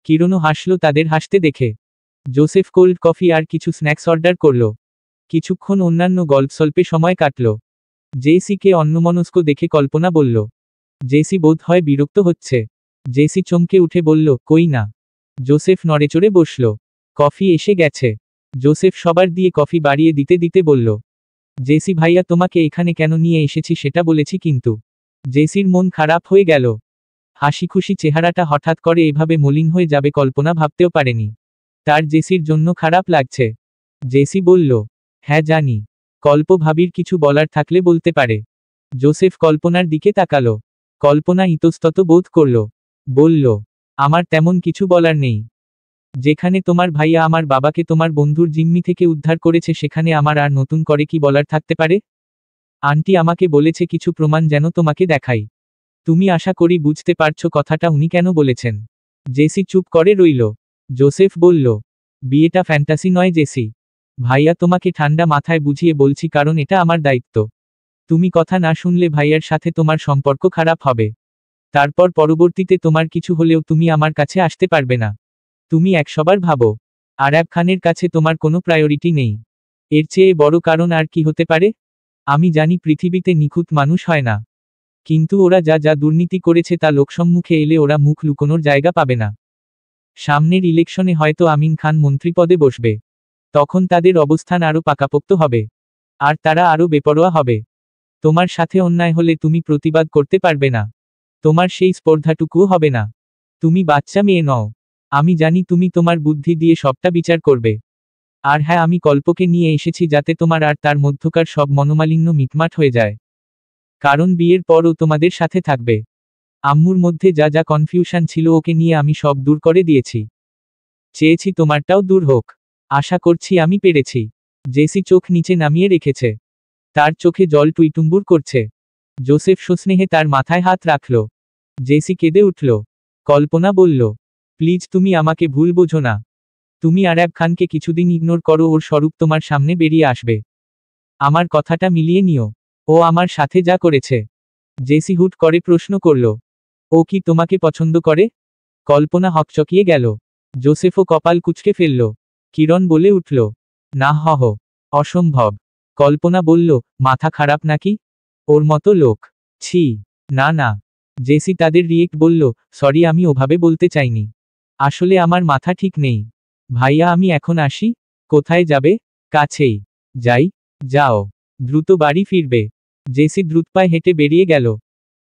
কিরণও হাসল তাদের হাসতে দেখে। জোসেফ কোল্ড কফি আর কিছু স্ন্যাক্স অর্ডার করল। কিছুক্ষণ অন্যান্য গল্পসল্পে সময় কাটল। জেসিকে অন্যমনস্ক দেখে কল্পনা বলল, জেসি বোধ হয় বিরক্ত হচ্ছে। জেসি চমকে উঠে বলল, কই না। জোসেফ নড়েচড়ে বসল। কফি এসে গেছে। জোসেফ সবার দিয়ে কফি বাড়িয়ে দিতে দিতে বলল, জেসি ভাইয়া তোমাকে এখানে কেন নিয়ে এসেছি সেটা বলেছি কিন্তু। জেসির মন খারাপ হয়ে গেল। হাসিখুশি চেহারাটা হঠাৎ করে এভাবে মলিন হয়ে যাবে কল্পনা ভাবতেও পারেনি। তার জেসির জন্য খারাপ লাগছে। জেসি বলল, হ্যাঁ জানি। কল্প ভাবির কিছু বলার থাকলে বলতে পারে। জোসেফ কল্পনার দিকে তাকালো। কল্পনা ইতস্তত বোধ করল। বলল, আমার তেমন কিছু বলার নেই। যেখানে তোমার ভাইয়া আমার বাবাকে তোমার বন্ধুর জিম্মি থেকে উদ্ধার করেছে সেখানে আমার আর নতুন করে কি বলার থাকতে পারে। আন্টি আমাকে বলেছে কিছু প্রমাণ যেন তোমাকে দেখাই। তুমি আশা করি বুঝতে পারছো কথাটা উনি কেন বলেছেন। জেসি চুপ করে রইল। জোসেফ বলল, বিয়েটা ফ্যান্টাসি নয় জেসি। ভাইয়া তোমাকে ঠান্ডা মাথায় বুঝিয়ে বলছি, কারণ এটা আমার দায়িত্ব। তুমি কথা না শুনলে ভাইয়ার সাথে তোমার সম্পর্ক খারাপ হবে। তারপর পরবর্তীতে তোমার কিছু হলেও তুমি আমার কাছে আসতে পারবে না। তুমি একশবার ভাবো। আরাব খানের কাছে তোমার কোনো প্রায়োরিটি নেই। এর চেয়ে বড় কারণ আর কি হতে পারে? আমি জানি পৃথিবীতে নিখুঁত মানুষ হয় না। কিন্তু ওরা যা যা দুর্নীতি করেছে তা লোকসম্মুখে এলে ওরা মুখ লুকোনোর জায়গা পাবে না। সামনের ইলেকশনে হয়তো আমিন খান মন্ত্রীপদে বসবে। তখন তাদের অবস্থান আরও পাকাপোক্ত হবে। আর তারা আরও বেপরোয়া হবে। তোমার সাথে অন্যায় হলে তুমি প্রতিবাদ করতে পারবে না। তোমার সেই স্পর্ধাটুকুও হবে না। তুমি বাচ্চা মেয়ে নও। আমি জানি তুমি তোমার বুদ্ধি দিয়ে সবটা বিচার করবে। আর হ্যাঁ, আমি কল্পকে নিয়ে এসেছি যাতে তোমার আর তার মধ্যকার সব মনোমালিন্য মিটমাট হয়ে যায়। কারণ বিয়ের পরও তোমাদের সাথে থাকবে। আম্মুর মধ্যে যা যা কনফিউশন ছিল ওকে নিয়ে আমি সব দূর করে দিয়েছি। চেয়েছি তোমারটাও দূর হোক। আশা করছি আমি পেরেছি। জেসি চোখ নিচে নামিয়ে রেখেছে। তার চোখে জল টুইটুম্বুর করছে। জোসেফ সস্নেহে তার মাথায় হাত রাখল। জেসি কেঁদে উঠল। কল্পনা বলল, প্লিজ তুমি আমাকে ভুল বোঝো না। তুমি আরাব খানকে কিছুদিন ইগনোর করো, ওর স্বরূপ তোমার সামনে বেরিয়ে আসবে। আমার কথাটা মিলিয়ে নিও। ও আমার সাথে যা করেছে। জেসি হুট করে প্রশ্ন করল, ও কি তোমাকে পছন্দ করে? কল্পনা হকচকিয়ে গেল। জোসেফও কপাল কুঁচকে ফেলল। কিরণ বলে উঠল, না হহ, অসম্ভব। কল্পনা বলল, মাথা খারাপ নাকি? ওর মতো লোক। ছি, না না। জেসি তাদের রিয়েক্ট বলল, সরি আমি ওভাবে বলতে চাইনি। আসলে আমার মাথা ঠিক নেই। ভাইয়া আমি এখন আসি। কোথায় যাবে? কাছেই। যাই। যাও। দ্রুত বাড়ি ফিরবে। জেসি দ্রুতপায়ে হেঁটে বেরিয়ে গেল।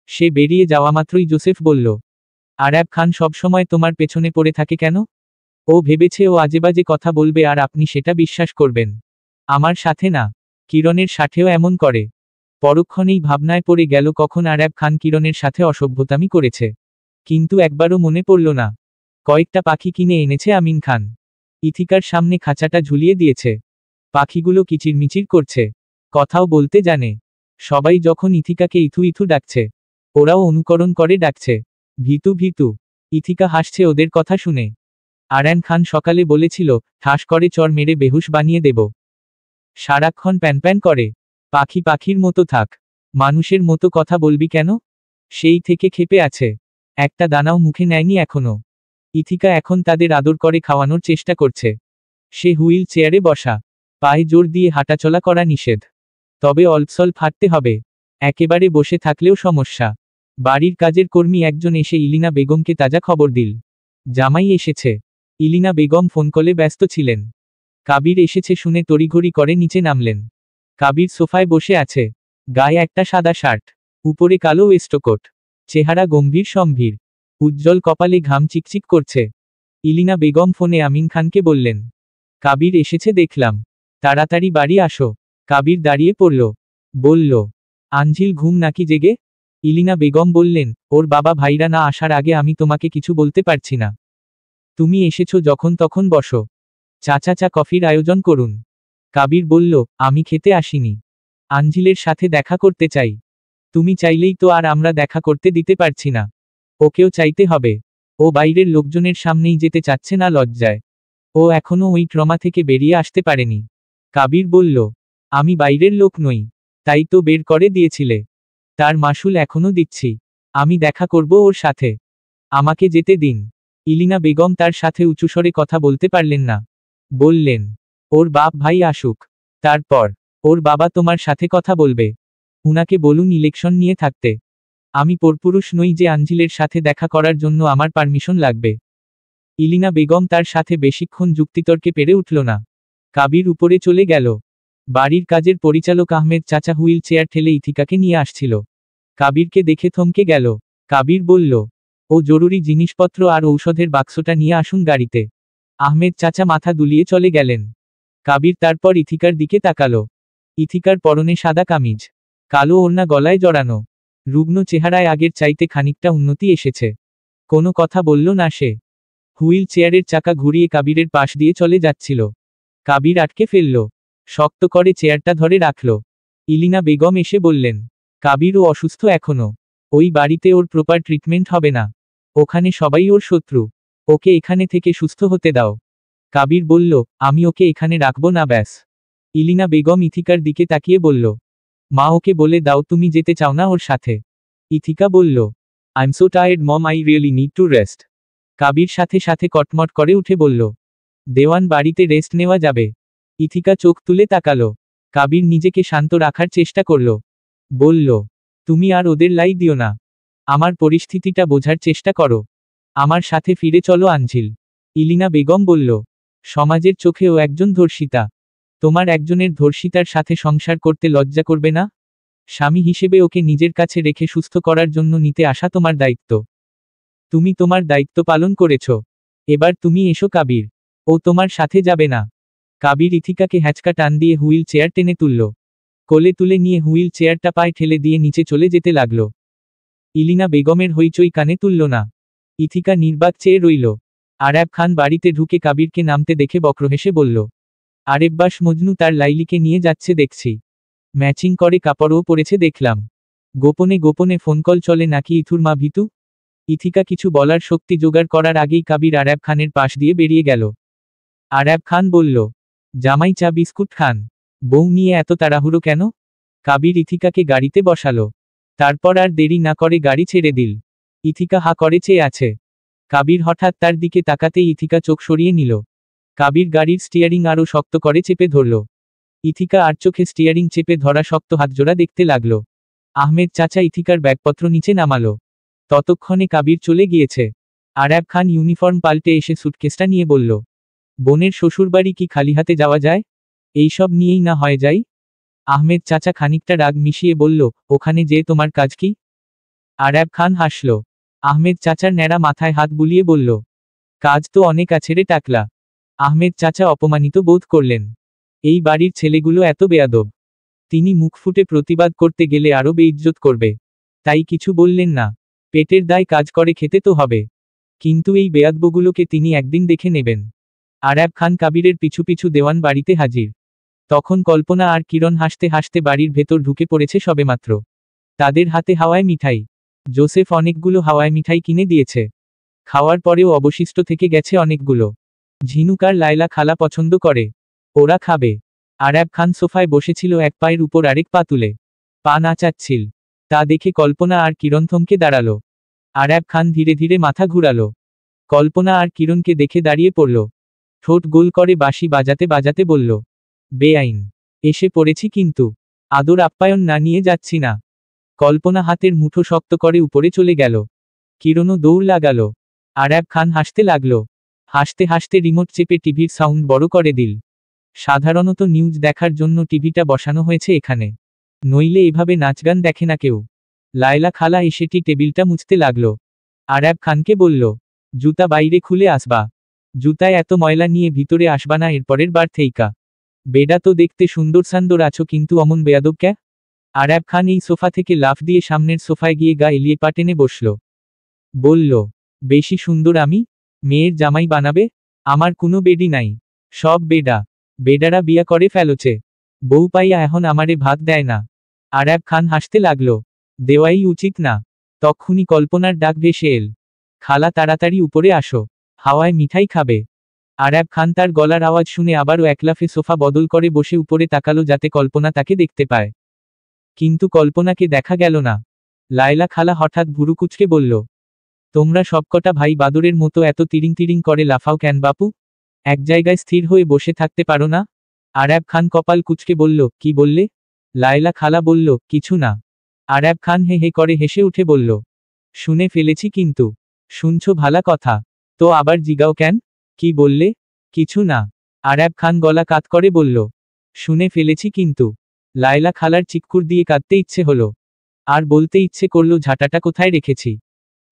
সে বেরিয়ে যাওয়া মাত্রই জোসেফ বলল, আরাব খান সবসময় তোমার পেছনে পড়ে থাকে কেন? ও ভেবেছে ও আজেবাজে কথা বলবে আর আপনি সেটা বিশ্বাস করবেন। আমার সাথে না, কিরণের সাথেও এমন করে। পরক্ষণেই ভাবনায় পড়ে গেল কখন আরাব খান কিরণের সাথে অসভ্যতামি করেছে। কিন্তু একবারও মনে পড়ল না। কয়েকটা পাখি কিনে এনেছে আমিন খান। ইথিকার সামনে খাঁচাটা ঝুলিয়ে দিয়েছে। পাখিগুলো কিচিরমিচির করছে। কথাও বলতে জানে। সবাই যখন ইথিকাকে ইথু ইথু ডাকছে, ওরাও অনুকরণ করে ডাকছে, ভিতু ভিতু। ইথিকা হাসছে ওদের কথা শুনে। আরান খান সকালে বলেছিল, ঠাস করে চর মেরে বেহুশ বানিয়ে দেব। সারাক্ষণ প্যান করে। পাখি পাখির মতো থাক। মানুষের মতো কথা বলবি কেন? সেই থেকে ক্ষেপে আছে। একটা দানাও মুখে নেয়নি এখনো। ইথিকা এখন তাদের আদর করে খাওয়ানোর চেষ্টা করছে। সে হুইল চেয়ারে বসা। পায়ে জোর দিয়ে হাঁটাচলা করা নিষেধ। তবে অল্পস্বল্প হাঁটতে হবে। একেবারে বসে থাকলেও সমস্যা। বাড়ির কাজের কর্মী একজন এসে ইলিনা বেগমকে তাজা খবর দিল, জামাই এসেছে। ইলিনা বেগম ফোন কলে ব্যস্ত ছিলেন। কাবির এসেছে শুনে তড়িঘড়ি করে নিচে নামলেন। কাবির সোফায় বসে আছে। গায়ে একটা সাদা শার্ট, উপরে কালো ওয়েস্টকোট। চেহারা গম্ভীর সম্ভীর। উজ্জ্বল কপালে ঘাম চিকচিক করছে। ইলিনা বেগম ফোনে আমিন খানকে বললেন, কাবির এসেছে দেখলাম। তাড়াতাড়ি বাড়ি আসো। কাবির দাঁড়িয়ে পড়ল। বলল, আঞ্জিল ঘুম নাকি জেগে? ইলিনা বেগম বললেন, ওর বাবা ভাইরা না আসার আগে আমি তোমাকে কিছু বলতে পারছি না। তুমি এসেছো যখন তখন বসো। চাচা চা কফির আয়োজন করুন। কাবির বলল, আমি খেতে আসিনি। আঞ্জিলের সাথে দেখা করতে চাই। তুমি চাইলেই তো আর আমরা দেখা করতে দিতে পারছি না। ওকেও চাইতে হবে। ও বাইরের লোকজনের সামনেই যেতে চাচ্ছে না লজ্জায়। ও এখনো ওই ট্রমা থেকে বেরিয়ে আসতে পারেনি। কাবির বলল, আমি বাইরের লোক নই। তাই তো বের করে দিয়েছিলে। তার মাসুল এখনো দিচ্ছি। আমি দেখা করব ওর সাথে। আমাকে যেতে দিন। ইলিনা বেগম তার সাথে উঁচুস্বরে কথা বলতে পারলেন না। বললেন, ওর বাপ ভাই আসুক। তারপর ওর বাবা তোমার সাথে কথা বলবে। উনাকে বলুন ইলেকশন নিয়ে থাকতে। আমি পরপুরুষ নই যে আঞ্জিলের সাথে দেখা করার জন্য আমার পারমিশন লাগবে। ইলিনা বেগম তার সাথে বেশিক্ষণ যুক্তিতর্কে পেরে উঠল না। কাবির উপরে চলে গেল। বাড়ির কাজের পরিচালক আহমেদ চাচা হুইল চেয়ার ঠেলে ইথিকাকে নিয়ে আসছিল। কাবিরকে দেখে থমকে গেল। কাবির বলল, ও জরুরি জিনিসপত্র আর ঔষধের বাক্সটা নিয়ে আসুন গাড়িতে। আহমেদ চাচা মাথা দুলিয়ে চলে গেলেন। কাবির তারপর ইথিকার দিকে তাকালো। ইথিকার পরনে সাদা কামিজ, কালো ওড়না গলায় জড়ানো। রুগ্ন চেহারায় আগের চাইতে খানিকটা উন্নতি এসেছে। কোনো কথা বলল না সে। হুইল চেয়ারের চাকা ঘুরিয়ে কাবিরের পাশ দিয়ে চলে যাচ্ছিল। কাবির আটকে ফেলল। শক্ত করে চেয়ারটা ধরে রাখল। ইলিনা বেগম এসে বললেন, কাবিরও অসুস্থ এখনো। ওই বাড়িতে ওর প্রপার ট্রিটমেন্ট হবে না। ওখানে সবাই ওর শত্রু। ওকে এখানে থেকে সুস্থ হতে দাও। কাবির বলল, আমি ওকে এখানে রাখব না ব্যাস। ইলিনা বেগম ইথিকার দিকে তাকিয়ে বলল, মা ওকে বলে দাও তুমি যেতে চাও না ওর সাথে। ইথিকা বলল, I'm so tired mom, I really need to rest. Kabir সাথে সাথে কটমট করে উঠে বলল, দেওয়ান বাড়িতে রেস্ট নেওয়া যাবে। ইথিকা চোখ তুলে তাকালো। কাবির নিজেকে শান্ত রাখার চেষ্টা করল। বলল, তুমি আর ওদের লাই দিও না। আমার পরিস্থিতিটা বোঝার চেষ্টা করো। আমার সাথে ফিরে চলো আঞ্জিল। ইলিনা বেগম বলল, সমাজের চোখেও একজন ধর্ষিতা। তোমার একজনের ধর্ষিতার সাথে সংসার করতে লজ্জা করবে না? স্বামী হিসেবে ওকে নিজের কাছে রেখে সুস্থ করার জন্য নিতে আসা তোমার দায়িত্ব। তুমি তোমার দায়িত্ব পালন করেছ। এবার তুমি এসো কাবির। ও তোমার সাথে যাবে না। কাবির ইথিকাকে হ্যাচকা টান দিয়ে হুইল চেয়ার টেনে তুলল। কোলে তুলে নিয়ে হুইল চেয়ারটা পায়ে ঠেলে দিয়ে নিচে চলে যেতে লাগল। ইলিনা বেগমের হইচই কানে তুলল না। ইথিকা নির্বাক চেয়ে রইল। আরাব খান বাড়িতে ঢুকে কাবিরকে নামতে দেখে বক্র হেসে বলল, আরেব্বাস মজনু তার লাইলিকে নিয়ে যাচ্ছে দেখছি। ম্যাচিং করে কাপড়ও পরেছে দেখলাম। গোপনে গোপনে ফোন কল চলে নাকি ইথুর মা ভিতু? ইথিকা কিছু বলার শক্তি জোগাড় করার আগেই কাবির আরাব খানের পাশ দিয়ে বেরিয়ে গেল। আরাব খান বলল, জামাই চা বিস্কুট খান। বউ নিয়ে এত তাড়াহুড়ো কেন? কাবির ইথিকাকে গাড়িতে বসালো। তারপর আর দেরি না করে গাড়ি ছেড়ে দিল। ইথিকা হা করে চেয়ে আছে। কাবির হঠাৎ তার দিকে তাকাতেই ইথিকা চোখ সরিয়ে নিল। কাবির গাড়ির স্টিয়ারিং আরও শক্ত করে চেপে ধরল। ইথিকা আর চোখে স্টিয়ারিং চেপে ধরা শক্ত হাতজোড়া দেখতে লাগল। আহমেদ চাচা ইথিকার ব্যাগপত্র নিচে নামালো। ততক্ষণে কাবির চলে গিয়েছে। আরাব খান ইউনিফর্ম পাল্টে এসে সুটকেসটা নিয়ে বলল, বোনের শ্বশুরবাড়ি কি খালি হাতে যাওয়া যায়? এইসব নিয়েই না হয় যাই। আহমেদ চাচা খানিকটা রাগ মিশিয়ে বলল, ওখানে যে তোমার কাজ কি? আরাব খান হাসল। আহমেদ চাচার ন্যাড়া মাথায় হাত বুলিয়ে বলল, কাজ তো অনেক আছে রে টাকলা। আহমেদ চাচা অপমানিত বোধ করলেন। এই বাড়ির ছেলেগুলো এত বেয়াদব। তিনি মুখ ফুটে প্রতিবাদ করতে গেলে আরও বেইজ্জত করবে। তাই কিছু বললেন না। পেটের দায় কাজ করে খেতে তো হবে। কিন্তু এই বেয়াদবগুলোকে তিনি একদিন দেখে নেবেন। আরাব খান কাবিরের পিছু পিছু দেওয়ান বাড়িতে হাজির। তখন কল্পনা আর কিরণ হাসতে হাসতে বাড়ির ভেতর ঢুকে পড়েছে সবেমাত্র। তাদের হাতে হাওয়ায় মিঠাই। জোসেফ অনেকগুলো হাওয়ায় মিঠাই কিনে দিয়েছে। খাওয়ার পরেও অবশিষ্ট থেকে গেছে অনেকগুলো। ঝিনুক আর লায়লা খালা পছন্দ করে। ওরা খাবে। আরাব খান সোফায় বসেছিল এক পায়ের উপর আরেক পা তুলে। পা নাচাচ্ছিল। তা দেখে কল্পনা আর কিরণ থমকে দাঁড়ালো। আরাব খান ধীরে ধীরে মাথা ঘুরালো। কল্পনা আর কিরণকে দেখে দাঁড়িয়ে পড়ল। ঠোঁট গোল করে বাঁশি বাজাতে বাজাতে বলল, বেআইন। এসে পড়েছি কিন্তু আদর আপ্যায়ন না নিয়ে যাচ্ছি না। কল্পনা হাতের মুঠো শক্ত করে উপরে চলে গেল। কিরণও দৌড় লাগালো। আরাব খান হাসতে লাগল। হাসতে হাসতে রিমোট চেপে টিভির সাউন্ড বড় করে দিল। সাধারণত নিউজ দেখার জন্য টিভিটা বসানো হয়েছে এখানে। নইলে এভাবে নাচগান দেখে না কেউ। লায়লা খালা এসে টেবিলটা মুছতে লাগল। আরাব খানকে বলল, জুতা বাইরে খুলে আসবা। জুতায় এত ময়লা নিয়ে ভিতরে আসবা না এরপরের বার থেইকা। বেডা তো দেখতে সুন্দর সান্দর আছো কিন্তু অমন বেয়াদব ক্যা? আরাব খান এই সোফা থেকে লাফ দিয়ে সামনের সোফায় গিয়ে গা এলিয়ে পা টেনে বসল। বলল, বেশি সুন্দর আমি? মেয়ের জামাই বানাবে? আমার কোনো বেডি নাই, সব বেডা। বেডারা বিয়া করে ফেলছে, বউ পাইয়া এখন আমারে ভাত দেয় না। আরাব খান হাসতে লাগল। দেওয়াই উচিত না। তক্ষুনি কল্পনার ডাক ভেসে এল, খালা তাড়াতাড়ি উপরে আসো, হাওয়ায় মিঠাই খাবে। আরাব খান তার গলার আওয়াজ শুনে আবারও একলাফে সোফা বদল করে বসে উপরে তাকালো যাতে কল্পনা তাকে দেখতে পায়। কিন্তু কল্পনাকে দেখা গেল না। লায়লা খালা হঠাৎ ভুরু কুঁচকে বলল, তোমরা সবকটা ভাই বাদুরের মতো এত তিরিং তিরিং করে লাফাও কেন বাপু? এক জায়গায় স্থির হয়ে বসে থাকতে পারো না? আরাব খান কপাল কুঁচকে বলল, কি বললে? লায়লা খালা বলল, কিছু না। আরাব খান হে হে করে হেসে উঠে বলল, শুনে ফেলেছি কিন্তু। শুনছো ভালা কথা, তো আবার জিগাও কেন? কি বললে? কিছু না। আরাব খান গলা কাত করে বলল, শুনে ফেলেছি কিন্তু। লায়লা খালার চিৎকুর দিয়ে কাঁদতে ইচ্ছে হলো। আর বলতে ইচ্ছে করলো, ঝাঁটাটা কোথায় রেখেছি,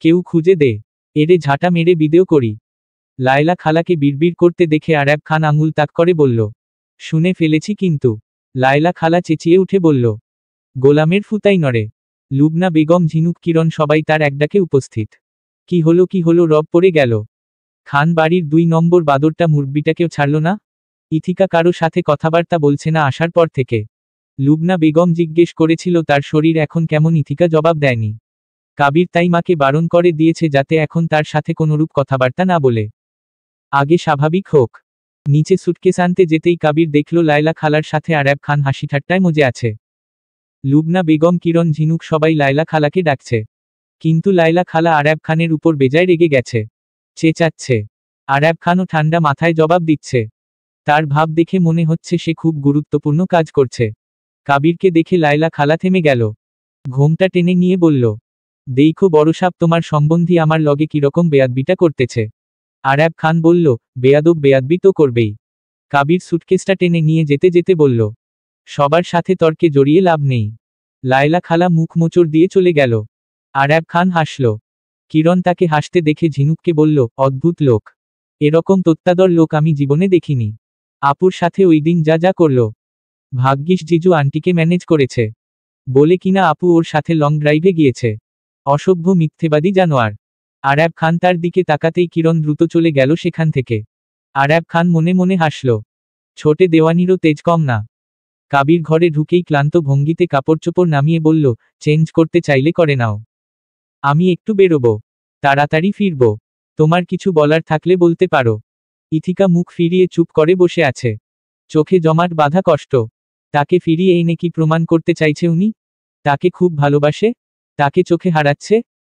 কেউ খুঁজে দে, এরে ঝাঁটা মেরে বিদেও করি। লায়লা খালাকে বিড়বিড় করতে দেখে আরাব খান আঙুল তাক করে বলল, শুনে ফেলেছি কিন্তু। লায়লা খালা চেঁচিয়ে উঠে বলল, গোলামের ফুতাই নড়ে। লুবনা বেগম, ঝিনুক, কিরণ সবাই তার একডাকে উপস্থিত। কি হলো রব পড়ে গেল। খান বাড়ির 2 নম্বর বাদরটা মুরব্বিটাকেও ছাড়ল না। ইথিকা কারো সাথে কথাবার্তা বলছে না আসার পর থেকে। লুবনা বেগম জিজ্ঞেস করেছিল তার শরীর এখন কেমন, ইথিকা জবাব দেয়নি। কাবির তাই মাকে বারণ করে দিয়েছে যাতে এখন তার সাথে কোনরূপ কথাবার্তা না বলে, আগে স্বাভাবিক হোক। নিচে সুটকেস আনতে যেতেই কাবির দেখল লায়লা খালার সাথে আরাব খান হাসি ঠাট্টায় মজে আছে। লুবনা বেগম, কিরণ, ঝিনুক সবাই লায়লা খালাকে ডাকছে, কিন্তু লায়লা খালা আরাব খানের উপর বেজায় রেগে গেছে, চেঁচাচ্ছে। আরাব খানও ঠান্ডা মাথায় জবাব দিচ্ছে। তার ভাব দেখে মনে হচ্ছে সে খুব গুরুত্বপূর্ণ কাজ করছে। কাবিরকে দেখে লায়লা খালা থেমে গেল। ঘোমটা টেনে নিয়ে বলল, দেইখো বড়সাব, তোমার সম্বন্ধী আমার লগে কিরকম বেয়াদবিটা করতেছে। আরাব খান বলল, বেয়াদব বেয়াদবি তো করবেই। কাবির সুটকেসটা টেনে নিয়ে যেতে যেতে বলল, সবার সাথে তর্কে জড়িয়ে লাভ নেই। লায়লা খালা মুখ মোচড় দিয়ে চলে গেল। আরাব খান হাসল। কিরণ তাকে হাসতে দেখে ঝিনুককে বলল, অদ্ভুত লোক, এরকম তত্ত্বাদর লোক আমি জীবনে দেখিনি। আপুর সাথে ওই দিন যা যা করল, ভাগ্যিস জিজু আন্টিকে ম্যানেজ করেছে, বলে কিনা আপু ওর সাথে লং ড্রাইভে গিয়েছে। অসভ্য মিথ্যেবাদী জানোয়ার। আরাব খান তার দিকে তাকাতেই কিরণ দ্রুত চলে গেল সেখান থেকে। আরাব খান মনে মনে হাসল, ছোটে দেওয়ানিরও তেজ কম না। কাবির ঘরে ঢুকেই ক্লান্ত ভঙ্গিতে কাপড়চোপড় নামিয়ে বলল, চেঞ্জ করতে চাইলে করে নাও, আমি একটু বেরোবো, তাড়াতাড়ি ফিরব। তোমার কিছু বলার থাকলে বলতে পারো। ইথিকা মুখ ফিরিয়ে চুপ করে বসে আছে, চোখে জমাট বাঁধা কষ্ট। তাকে ফিরিয়ে এনে কি প্রমাণ করতে চাইছে উনি? তাকে খুব ভালোবাসে, তাকে চোখে হারাচ্ছে।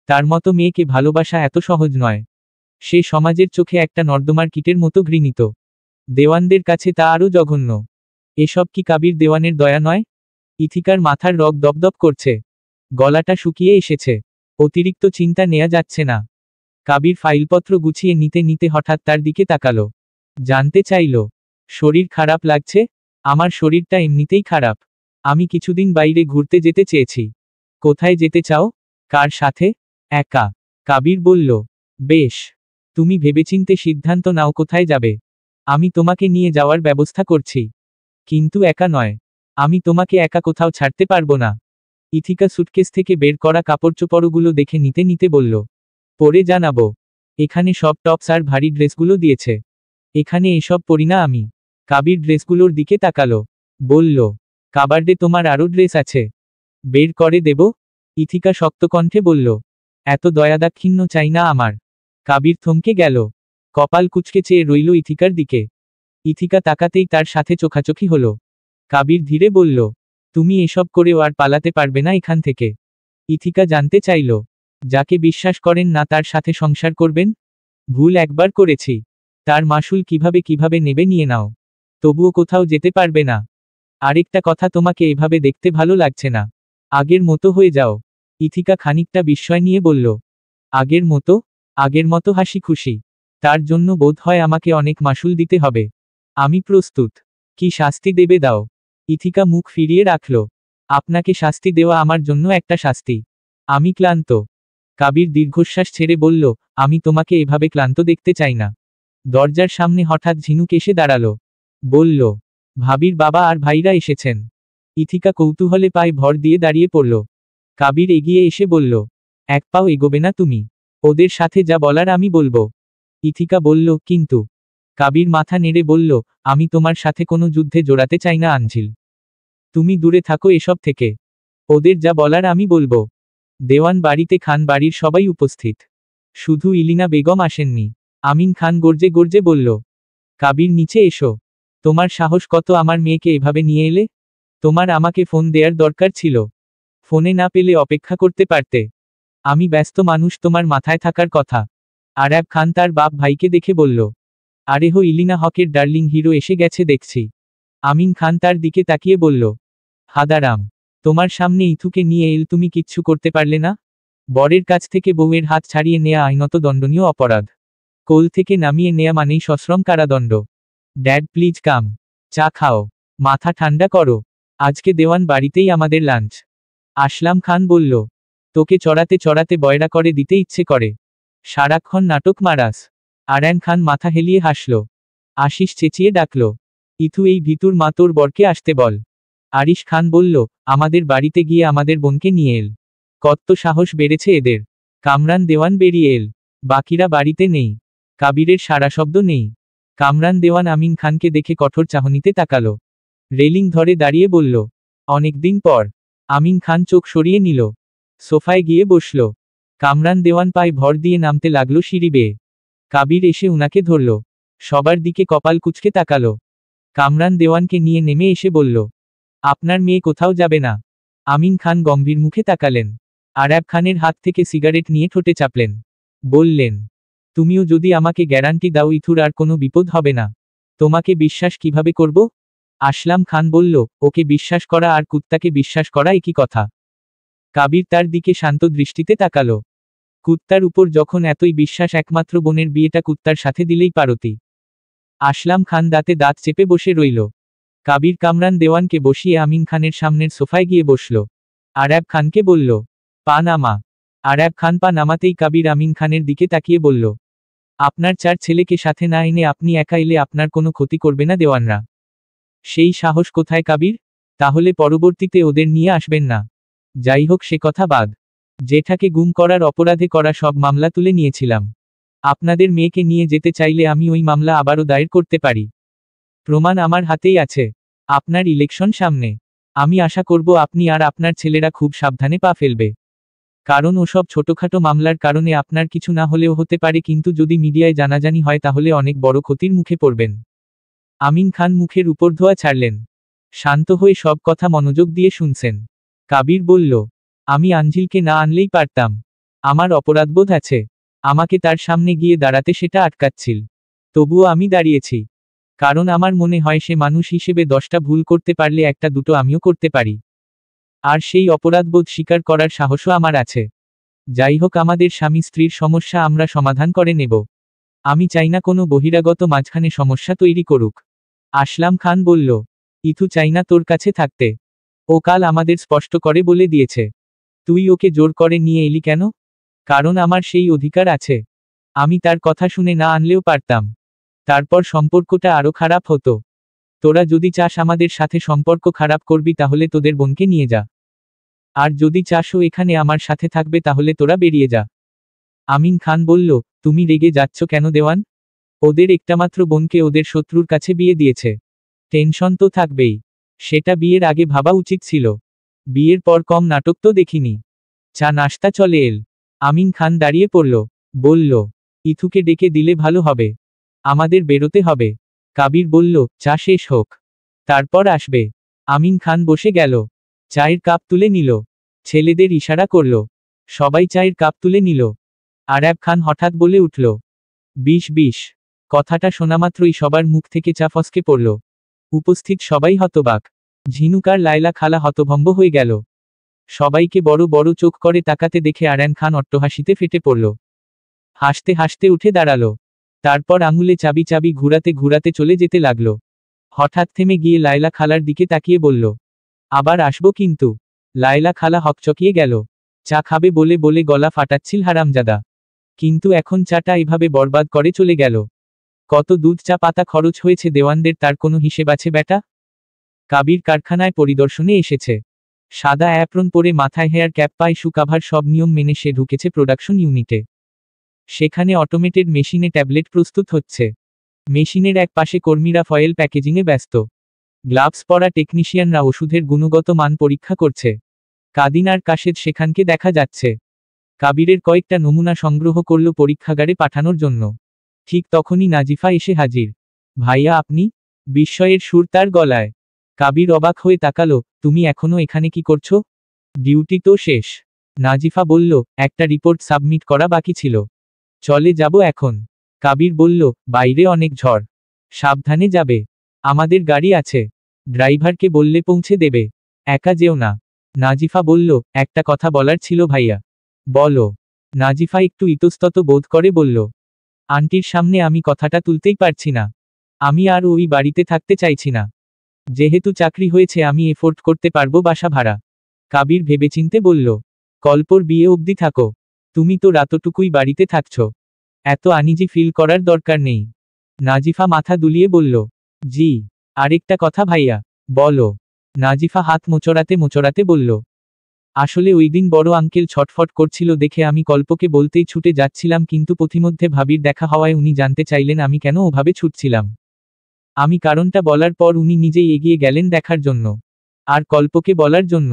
তার মতো মেয়েকে ভালোবাসা এত সহজ নয়। সে সমাজের চোখে একটা নর্দমার কীটের মতো ঘৃণিত, দেওয়ানদের কাছে তা আরও জঘন্য। এসব কি কাবির দেওয়ানের দয়া নয়? ইথিকার মাথার রগ দপদপ করছে, গলাটা শুকিয়ে এসেছে, অতিরিক্ত চিন্তা নেয়া যাচ্ছে না। কাবির ফাইলপত্র গুছিয়ে নিতে নিতে হঠাৎ তার দিকে তাকালো, জানতে চাইল, শরীর খারাপ লাগছে? আমার শরীরটা এমনিতেই খারাপ, আমি কিছুদিন বাইরে ঘুরতে যেতে চেয়েছি। কোথায় যেতে চাও? কার সাথে? একা। কাবির বলল, বেশ, তুমি ভেবেচিন্তে সিদ্ধান্ত নাও কোথায় যাবে, আমি তোমাকে নিয়ে যাওয়ার ব্যবস্থা করছি। কিন্তু একা নয়, আমি তোমাকে একা কোথাও ছাড়তে পারবো না। ইথিকা সুটকেস থেকে বের করা কাপড়চোপড়গুলো দেখে নিতে নিতে বলল, পরে জানাবো। এখানে সব টপস আর ভারী ড্রেসগুলো দিয়েছে, এখানে এসব পরি না আমি। কাবির ড্রেসগুলোর দিকে তাকালো, বলল, কাবার্ডে তোমার আরও ড্রেস আছে, বের করে দেব? ইথিকা শক্ত কণ্ঠে বলল, এত দয়াদাক্ষিণ্য চাই না আমার। কাবির থমকে গেল, কপাল কুঁচকে চেয়ে রইল ইথিকার দিকে। ইথিকা তাকাতেই তার সাথে চোখাচোখি হলো। কাবির ধীরে বলল, তুমি এসব করেও আর পালাতে পারবে না এখান থেকে। ইথিকা জানতে চাইল, যাকে বিশ্বাস করেন না তার সাথে সংসার করবেন? ভুল একবার করেছি, তার মাসুল কিভাবে কিভাবে নেবে নিয়ে নাও, তবুও কোথাও যেতে পারবে না। আরেকটা কথা, তোমাকে এভাবে দেখতে ভালো লাগছে না, আগের মতো হয়ে যাও। ইথিকা খানিকটা বিস্ময় নিয়ে বলল, আগের মতো? আগের মতো হাসি খুশি? তার জন্য বোধ হয় আমাকে অনেক মাসুল দিতে হবে। আমি প্রস্তুত। কি শাস্তি দেবে দাও। ইথিকা মুখ ফিরিয়ে রাখল, আপনাকে শাস্তি দেওয়া আমার জন্য একটা শাস্তি। আমি ক্লান্ত। কাবির দীর্ঘশ্বাস ছেড়ে বলল, আমি তোমাকে এভাবে ক্লান্ত দেখতে চাই না। দরজার সামনে হঠাৎ ঝিনুক এসে দাঁড়ালো। বলল, ভাবির বাবা আর ভাইরা এসেছেন। ইথিকা কৌতূহলে পায়ে ভর দিয়ে দাঁড়িয়ে পড়ল। কাবির এগিয়ে এসে বলল, এক পাও এগোবে না তুমি? ওদের সাথে যা বলার আমি বলবো। ইথিকা বলল, কিন্তু। কাবির মাথা নেড়ে বলল, আমি তোমার সাথে কোনো যুদ্ধে জড়াতে চাই না আঞ্জিল। তুমি দূরে থাকো এসব থেকে। ওদের যা বলার আমি বলবো। দেওয়ান বাড়িতে খান বাড়ির সবাই উপস্থিত। শুধু ইলিনা বেগম আসেননি। আমিন খান গর্জে গর্জে বলল, কাবির নিচে এসো। তোমার সাহস কত আমার মেয়েকে এভাবে নিয়ে এলে? তোমার আমাকে ফোন দেওয়ার দরকার ছিল। ফোনে না পেলে অপেক্ষা করতে পারতে। আমি ব্যস্ত মানুষ, তোমার মাথায় থাকার কথা। আরাব খান তার বাপ ভাইকে দেখে বলল, আরে হো, ইলিনা হকের ডার্লিং হিরো এসে গেছে দেখছি। আমিন খান তার দিকে তাকিয়ে বলল, হাদারাম, তোমার সামনে ইথুকে নিয়ে এল, তুমি কিচ্ছু করতে পারলে না? বরের কাছ থেকে বউয়ের হাত ছাড়িয়ে নেয়া আইনত দণ্ডনীয় অপরাধ। কোল থেকে নামিয়ে নেয়া মানেই সশ্রম কারাদণ্ড। Dad please come. চা খাও, মাথা ঠান্ডা করো। আজকে দেওয়ান বাড়িতেই আমাদের লাঞ্চ। আসলাম খান বলল, তোকে চড়াতে চড়াতে বয়রা করে দিতে ইচ্ছে করে। সারাক্ষণ নাটক মারাস। আরান খান মাথা হেলিয়ে হাসল। আশিস চেঁচিয়ে ডাকল, ইথু, এই ভিতুর মা তোর বরকে আসতে বল। আরিশ খান বলল, আমাদের বাড়িতে গিয়ে আমাদের বোনকে নিয়ে এল। কত সাহস বেড়েছে এদের। কামরান দেওয়ান বেরিয়ে এল। বাকিরা বাড়িতে নেই। কাবিরের সারা শব্দ নেই। কামরান দেওয়ান আমিন খানকে দেখে কঠোর চাহনিতে তাকালো। রেলিং ধরে দাঁড়িয়ে বলল, অনেকদিন পর। আমিন খান চোখ সরিয়ে নিল। সোফায় গিয়ে বসল। কামরান দেওয়ান পায়ে ভর দিয়ে নামতে লাগলো সিঁড়ি বেয়ে। কাবির এসে উনাকে ধরল। সবার দিকে কপাল কুঁচকে তাকালো। কামরান দেওয়ানকে নিয়ে নেমে এসে বলল, আপনার মেয়ে কোথাও যাবে না। আমিন খান গম্ভীর মুখে তাকালেন। আরাব খানের হাত থেকে সিগারেট নিয়ে ঠোঁটে চাপলেন। বললেন, তুমিও যদি আমাকে গ্যারান্টি দাও ইথুর আর কোনো বিপদ হবে না। তোমাকে বিশ্বাস কিভাবে করব? আসলাম খান বলল, ওকে বিশ্বাস করা আর কুত্তাকে বিশ্বাস করা একই কথা। কাবির তার দিকে শান্ত দৃষ্টিতে তাকালো। কুত্তার উপর যখন এতই বিশ্বাস, একমাত্র বোনের বিয়েটা কুত্তার সাথে দিলেই পারতি। আসলাম খান দাঁতে দাঁত চেপে বসে রইল। কাবির কামরান দেওয়ানকে বসিয়ে আমিন খানের সামনের সোফায় গিয়ে বসল। আরাব খানকে বলল, পা নামা। আরাব খান পা নামাতেই কাবির আমিন খানের দিকে তাকিয়ে বলল, আপনার 4 ছেলেকে সাথে না এনে আপনি একা এলে আপনার কোনো ক্ষতি করবে না দেওয়ানরা? সেই সাহস কোথায় কাবির? তাহলে পরবর্তীতে ওদের নিয়ে আসবেন না। যাই হোক, সে কথা বাদ। জেঠাকে গুম করার অপরাধে করা সব মামলা তুলে নিয়েছিলাম। আপনাদের মেয়েকে নিয়ে যেতে চাইলে আমি ওই মামলা আবারও দায়ের করতে পারি। প্রমাণ আমার হাতেই আছে। আপনার ইলেকশন সামনে। আমি আশা করব আপনি আর আপনার ছেলেরা খুব সাবধানে পা ফেলবে। কারণ ওসব ছোটখাটো মামলার কারণে আপনার কিছু না হলেও হতে পারে, কিন্তু যদি মিডিয়ায় জানাজানি হয় তাহলে অনেক বড় ক্ষতির মুখে পড়বেন। আমিন খান মুখের উপর ধোয়া ছাড়লেন। শান্ত হয়ে সব কথা মনোযোগ দিয়ে শুনছেন। কাবির বলল, আমি আঞ্জিলকে না আনলেই পারতাম। আমার অপরাধবোধ আছে। আমাকে তার সামনে গিয়ে দাঁড়াতে সেটা আটকাচ্ছিল। তবুও আমি দাঁড়িয়েছি। কারণ আমার মনে হয় সে মানুষ হিসেবে 10টা ভুল করতে পারলে 1টা 2টো আমিও করতে পারি। আর সেই অপরাধবোধ স্বীকার করার সাহসও আমার আছে। যাই হোক, আমাদের স্বামী স্ত্রীর সমস্যা আমরা সমাধান করে নেব। আমি চাই না কোনো বহিরাগত মাঝখানে সমস্যা তৈরি করুক। আসলাম খান বলল, ইথু চাই না তোর কাছে থাকতে। ও কাল আমাদের স্পষ্ট করে বলে দিয়েছে। তুই ওকে জোর করে নিয়ে এলি কেন? কারণ আমার সেই অধিকার আছে। আমি তার কথা শুনে না আনলেও পারতাম। তারপর সম্পর্কটা আরো খারাপ হতো। তোরা যদি চাস আমাদের সাথে সম্পর্ক খারাপ করবি তাহলে তোদের বোনকে নিয়ে যা। আর যদি চাসও এখানে আমার সাথে থাকবে তাহলে তোরা বেরিয়ে যা। আমিন খান বলল, তুমি রেগে যাচ্ছ কেন দেওয়ান? ওদের একটামাত্র বোনকে ওদের শত্রুর কাছে বিয়ে দিয়েছে। টেনশন তো থাকবেই। সেটা বিয়ের আগে ভাবা উচিত ছিল। বিয়ের পর কম নাটক তো দেখিনি। চা নাস্তা চলে এল। আমিন খান দাঁড়িয়ে পড়ল। বলল, ইথুকে ডেকে দিলে ভালো হবে। আমাদের বেরোতে হবে। কাবির বলল, চা শেষ হোক, তারপর আসবে। আমিন খান বসে গেল। চায়ের কাপ তুলে নিল। ছেলেদের ইশারা করল। সবাই চায়ের কাপ তুলে নিল। আরাব খান হঠাৎ বলে উঠল, 20-20। কথাটা শোনামাত্রই সবার মুখ থেকে চা ফসকে পড়ল। উপস্থিত সবাই হতবাক। ঝিনুক আর লায়লা খালা হতভম্ব হয়ে গেল। সবাইকে বড় বড় চোখ করে তাকাতে দেখে আরান খান অট্টহাসিতে ফেটে পড়ল। হাসতে হাসতে উঠে দাঁড়ালো। তারপর আঙুলে চাবি চাবি ঘুরাতে ঘুরাতে চলে যেতে লাগলো। হঠাৎ থেমে গিয়ে লায়লা খালার দিকে তাকিয়ে বলল, আবার আসবো কিন্তু। লায়লা খালা হকচকিয়ে গেল। চা খাবে বলে বলে গলা ফাটাচ্ছিল হারামজাদা। কিন্তু এখন চাটা এভাবে বরবাদ করে চলে গেল। কত দুধ চা পাতা খরচ হয়েছে দেওয়ানদের, তার কোনো হিসেব আছে বেটা? কাবির কারখানায় পরিদর্শনে এসেছে। সাদা অ্যাপ্রন পরে, মাথায় হেয়ার ক্যাপ, পায় শু কাভার, সব নিয়ম মেনে সে ঢুকেছে প্রোডাকশন ইউনিটে। সেখানে অটোমেটেড মেশিনে ট্যাবলেট প্রস্তুত হচ্ছে। মেশিনের এক পাশে কর্মীরা ফয়েল প্যাকেজিংয়ে ব্যস্ত। গ্লাভস পরা টেকনিশিয়ানরা ওষুধের গুণগত মান পরীক্ষা করছে। কাদিন আর কাশেদ সেখানকে দেখা যাচ্ছে। কাবিরের কয়েকটা নমুনা সংগ্রহ করল পরীক্ষাগারে পাঠানোর জন্য। ঠিক তখনই নাজিফা এসে হাজির। ভাইয়া আপনি? বিস্ময়ের সুর তার গলায়। কাবির অবাক হয়ে তাকালো। তুমি এখনো এখানে কি করছো? ডিউটি তো শেষ। নাজিফা বলল, একটা রিপোর্ট সাবমিট করা বাকি ছিল। চলে যাব এখন। কাবির বলল, বাইরে অনেক ঝড়, সাবধানে যাবে। আমাদের গাড়ি আছে, ড্রাইভারকে বললে পৌঁছে দেবে। একা যেও না। নাজিফা বলল, একটা কথা বলার ছিল ভাইয়া। বলো। নাজিফা একটু ইতস্তত বোধ করে বলল, আন্টির সামনে আমি কথাটা তুলতেই পারছি না। আমি আর ওই বাড়িতে থাকতে চাইছি না। যেহেতু চাকরি হয়েছে আমি এফোর্ড করতে পারবো বাসা ভাড়া। কাবির ভেবেচিন্তে বলল, কল্পর বিয়ে অবধি থাকো। তুমি তো রাতটুকুই বাড়িতে থাকছ, এত আনিজি ফিল করার দরকার নেই। নাজিফা মাথা দুলিয়ে বলল, জি। আরেকটা কথা ভাইয়া। বলো। নাজিফা হাত মোচড়াতে মোচড়াতে বলল, আসলে ওই দিন বড় আঙ্কেল ছটফট করছিল দেখে আমি কল্পকে বলতেই ছুটে যাচ্ছিলাম, কিন্তু পথিমধ্যে ভাবির দেখা হওয়ায় উনি জানতে চাইলেন আমি কেন ওভাবে ছুটছিলাম। আমি কারণটা বলার পর উনি নিজেই এগিয়ে গেলেন দেখার জন্য, আর কল্পকে বলার জন্য।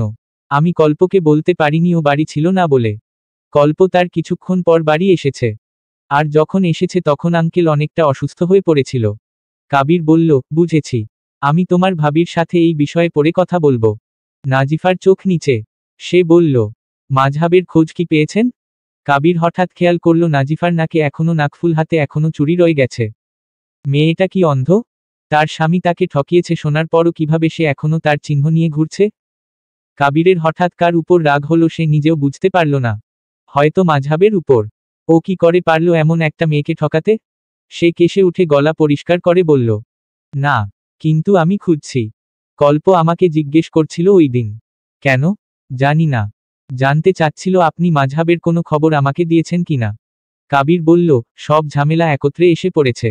আমি কল্পকে বলতে পারিনি ও বাড়ি ছিল না বলে। কল্প তার কিছুক্ষণ পর বাড়ি এসেছে। আর যখন এসেছে তখন আঙ্কেল অনেকটা অসুস্থ হয়ে পড়েছিল। কাবির বলল, বুঝেছি। আমি তোমার ভাবির সাথে এই বিষয়ে পরে কথা বলবো। নাজিফার চোখ নিচে। সে বলল, মাঝহাবের খোঁজ কি পেয়েছেন? কাবির হঠাৎ খেয়াল করল নাজিফার নাকে এখনো নাকফুল, হাতে এখনো চুড়ি রয়ে গেছে। মেয়েটা কি অন্ধ? তার স্বামী তাকে ঠকিয়েছে শোনার পরও কিভাবে সে এখনো তার চিহ্ন নিয়ে ঘুরছে? কাবিরের হঠাৎ কার উপর রাগ হলো সে নিজেও বুঝতে পারল না। হয়তো মাঝহাবের উপর। ও কি করে পারল এমন একটা মেয়েকে ঠকাতে? সে কেশে উঠে গলা পরিষ্কার করে বলল, না, কিন্তু আমি খুঁজছি। কল্প আমাকে জিজ্ঞেস করছিল ওই দিন। কেন? জানি না। জানতে চাচ্ছিল আপনি মাঝহাবের কোনো খবর আমাকে দিয়েছেন কিনা। কাবির বলল, সব ঝামেলা একত্রে এসে পড়েছে।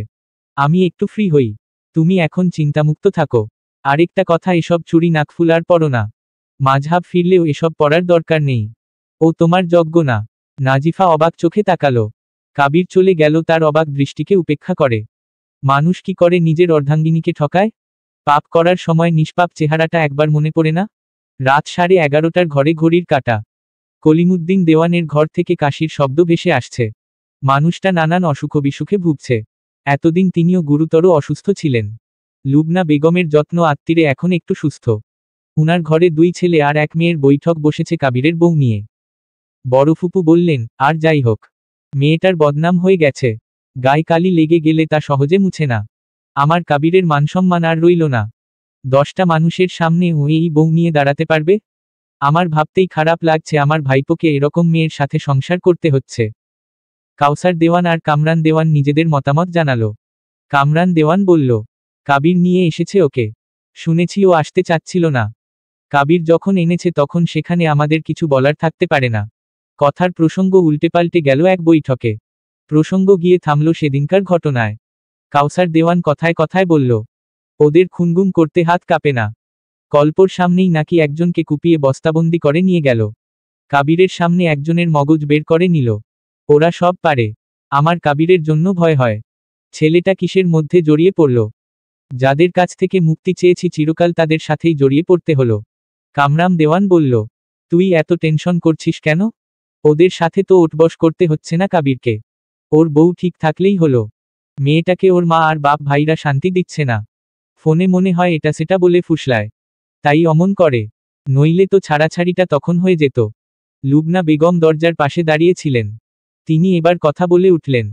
আমি একটু ফ্রি হই। তুমি এখন চিন্তামুক্ত থাকো। আরেকটা কথা, এসব চুরি নাকফুল আর পরো না। মাঝহাব ফিরলেও এসব পড়ার দরকার নেই। ও তোমার যোগ্য না। নাজিফা অবাক চোখে তাকালো। কাবির চলে গেল তার অবাক দৃষ্টিকে উপেক্ষা করে। মানুষ কি করে নিজের অর্ধাঙ্গিনীকে ঠকায়? পাপ করার সময় নিষ্পাপ চেহারাটা একবার মনে পড়ে না? রাত 11:30টার ঘরে ঘড়ির কাঁটা। কলিমুদ্দিন দেওয়ানের ঘর থেকে কাশির শব্দ ভেসে আসছে। মানুষটা নানান অসুখ বিসুখে ভুগছে। এতদিন তিনিও গুরুতর অসুস্থ ছিলেন। লুবনা বেগমের যত্ন আত্মীরে এখন একটু সুস্থ। উনার ঘরে 2 ছেলে আর 1 মেয়ের বৈঠক বসেছে কাবিরের বউ নিয়ে। বড় ফুপু বললেন, আর যাই হোক, মেয়েটার বদনাম হয়ে গেছে। গায়ে কালি লেগে গেলে তা সহজে মুছে না। আমার কাবিরের মানসম্মান আর রইল না। 10টা মানুষের সামনে ও এই বউ নিয়ে দাঁড়াতে পারবে? আমার ভাবতেই খারাপ লাগছে আমার ভাইপোকে এরকম মেয়ের সাথে সংসার করতে হচ্ছে। কাউসার দেওয়ান আর কামরান দেওয়ান নিজেদের মতামত জানালো। কামরান দেওয়ান বলল, কাবির নিয়ে এসেছে ওকে। শুনেছি ও আসতে চাচ্ছিল না। কাবির যখন এনেছে তখন সেখানে আমাদের কিছু বলার থাকতে পারে না। কথার প্রসঙ্গ উল্টেপাল্টে গেল এক বৈঠকে। প্রসঙ্গ গিয়ে থামল সেদিনকার ঘটনায়। কাউসার দেওয়ান কথায় কথায় বলল, ওদের খুনগুম করতে হাত কাঁপে না। কল্পর সামনেই নাকি একজনকে কুপিয়ে বস্তাবন্দি করে নিয়ে গেল। কাবিরের সামনে একজনের মগজ বের করে নিল। ওরা সব পারে। আমার কাবিরের জন্য ভয় হয়। ছেলেটা কিসের মধ্যে জড়িয়ে পড়ল? যাদের কাছ থেকে মুক্তি চেয়েছি চিরকাল তাদের সাথেই জড়িয়ে পড়তে হলো। কামরাম দেওয়ান বলল, তুই এত টেনশন করছিস কেন? ওদের সাথে তো উঠবস করতে হচ্ছে না কাবিরকে। ওর বউ ঠিক থাকলেই হলো। মেয়েটাকে ওর মা আর বাপ ভাইরা শান্তি দিচ্ছে না। ফোনে মনে হয় এটা সেটা বলে ফুসলায়। তাই অমন করে। নইলে তো ছাড়াছাড়িটা তখন হয়ে যেত। লুবনা বেগম দরজার পাশে দাঁড়িয়েছিলেন। তিনি এবার কথা বলে উঠলেন,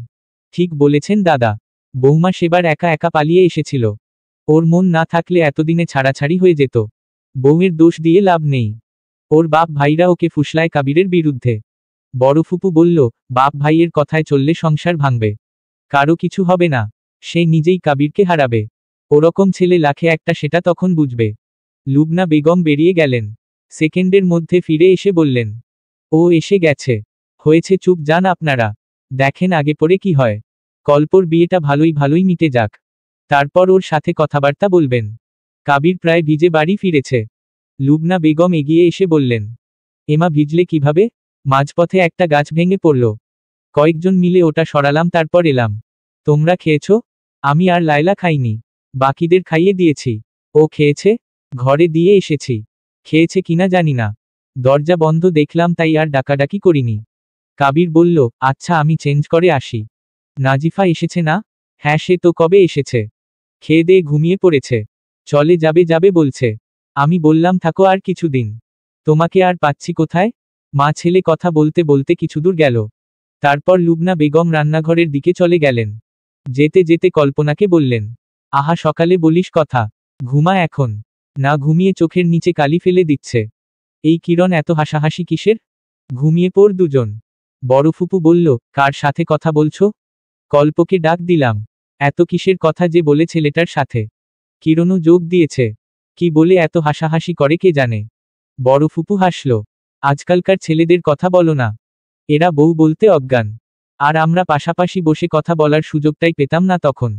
ঠিক বলেছেন দাদা। বৌমা সেবার একা একা পালিয়ে এসেছিল। ওর মন না থাকলে এতদিনে ছাড়াছাড়ি হয়ে যেত। বউয়ের দোষ দিয়ে লাভ নেই। ওর বাপ ভাইরা ওকে ফুসলায় কাবিরের বিরুদ্ধে। বড় ফুপু বলল, বাপ ভাইয়ের কথায় চললে সংসার ভাঙবে। কারো কিছু হবে না। সে নিজেই কাবিরকে হারাবে। ওরকম ছেলে লাখে একটা, সেটা তখন বুঝবে। লুবনা বেগম বেরিয়ে গেলেন। সেকেন্ডের মধ্যে ফিরে এসে বললেন, ও এসে গেছে। হয়েছে, চুপ যান আপনারা। দেখেন আগে পরে কি হয়। কল্পর বিয়েটা ভালোই ভালোই মিটে যাক, তারপর ওর সাথে কথাবার্তা বলবেন। কাবির প্রায় ভিজে বাড়ি ফিরেছে। লুবনা বেগম এগিয়ে এসে বললেন, এমা ভিজলে কিভাবে? মাঝপথে একটা গাছ ভেঙে পড়ল, কয়েকজন মিলে ওটা সরালাম, তারপর এলাম। তোমরা খেয়েছো? আমি আর লায়লা খাইনি, বাকিদের খাইয়ে দিয়েছি। ও খেয়েছে? ঘরে দিয়ে এসেছি, খেয়েছে কিনা জানি না, দরজা বন্ধ দেখলাম তাই আর ডাকাডাকি করিনি। কাবির বলল, আচ্ছা আমি চেঞ্জ করে আসি। নাজিফা এসেছে না? হ্যাঁ, সে তো কবে এসেছে, খেয়ে দিয়ে ঘুমিয়ে পড়েছে, চলে যাবে যাবে বলছে। আমি বললাম থাকো আর কিছুদিন, তোমাকে আর পাচ্ছি কোথায়। মা ছেলে কথা বলতে বলতে কিছুদূর গেল, তারপর লুবনা বেগম রান্নাঘরের দিকে চলে গেলেন। যেতে যেতে কল্পনাকে বললেন, আহা সকালে বলিস কথা, ঘুমা এখন, না ঘুমিয়ে চোখের নিচে কালি ফেলে দিচ্ছে। এই কিরণ এত হাসাহাসি কিসের? ঘুমিয়ে পড় দুজন। বড় ফুপু বলল, কার সাথে কথা বলছো? কল্পকে ডাক দিলাম। এত কিসের কথা যে বলে ছেলেটার সাথে? কিরণও যোগ দিয়েছে। কি বলে এত হাসাহাসি করে কে জানে। বড় ফুপু হাসল, আজকালকার ছেলেদের কথা বলো না, এরা বউ বলতে অজ্ঞান। আর আমরা পাশাপাশি বসে কথা বলার সুযোগটাই পেতাম না তখন।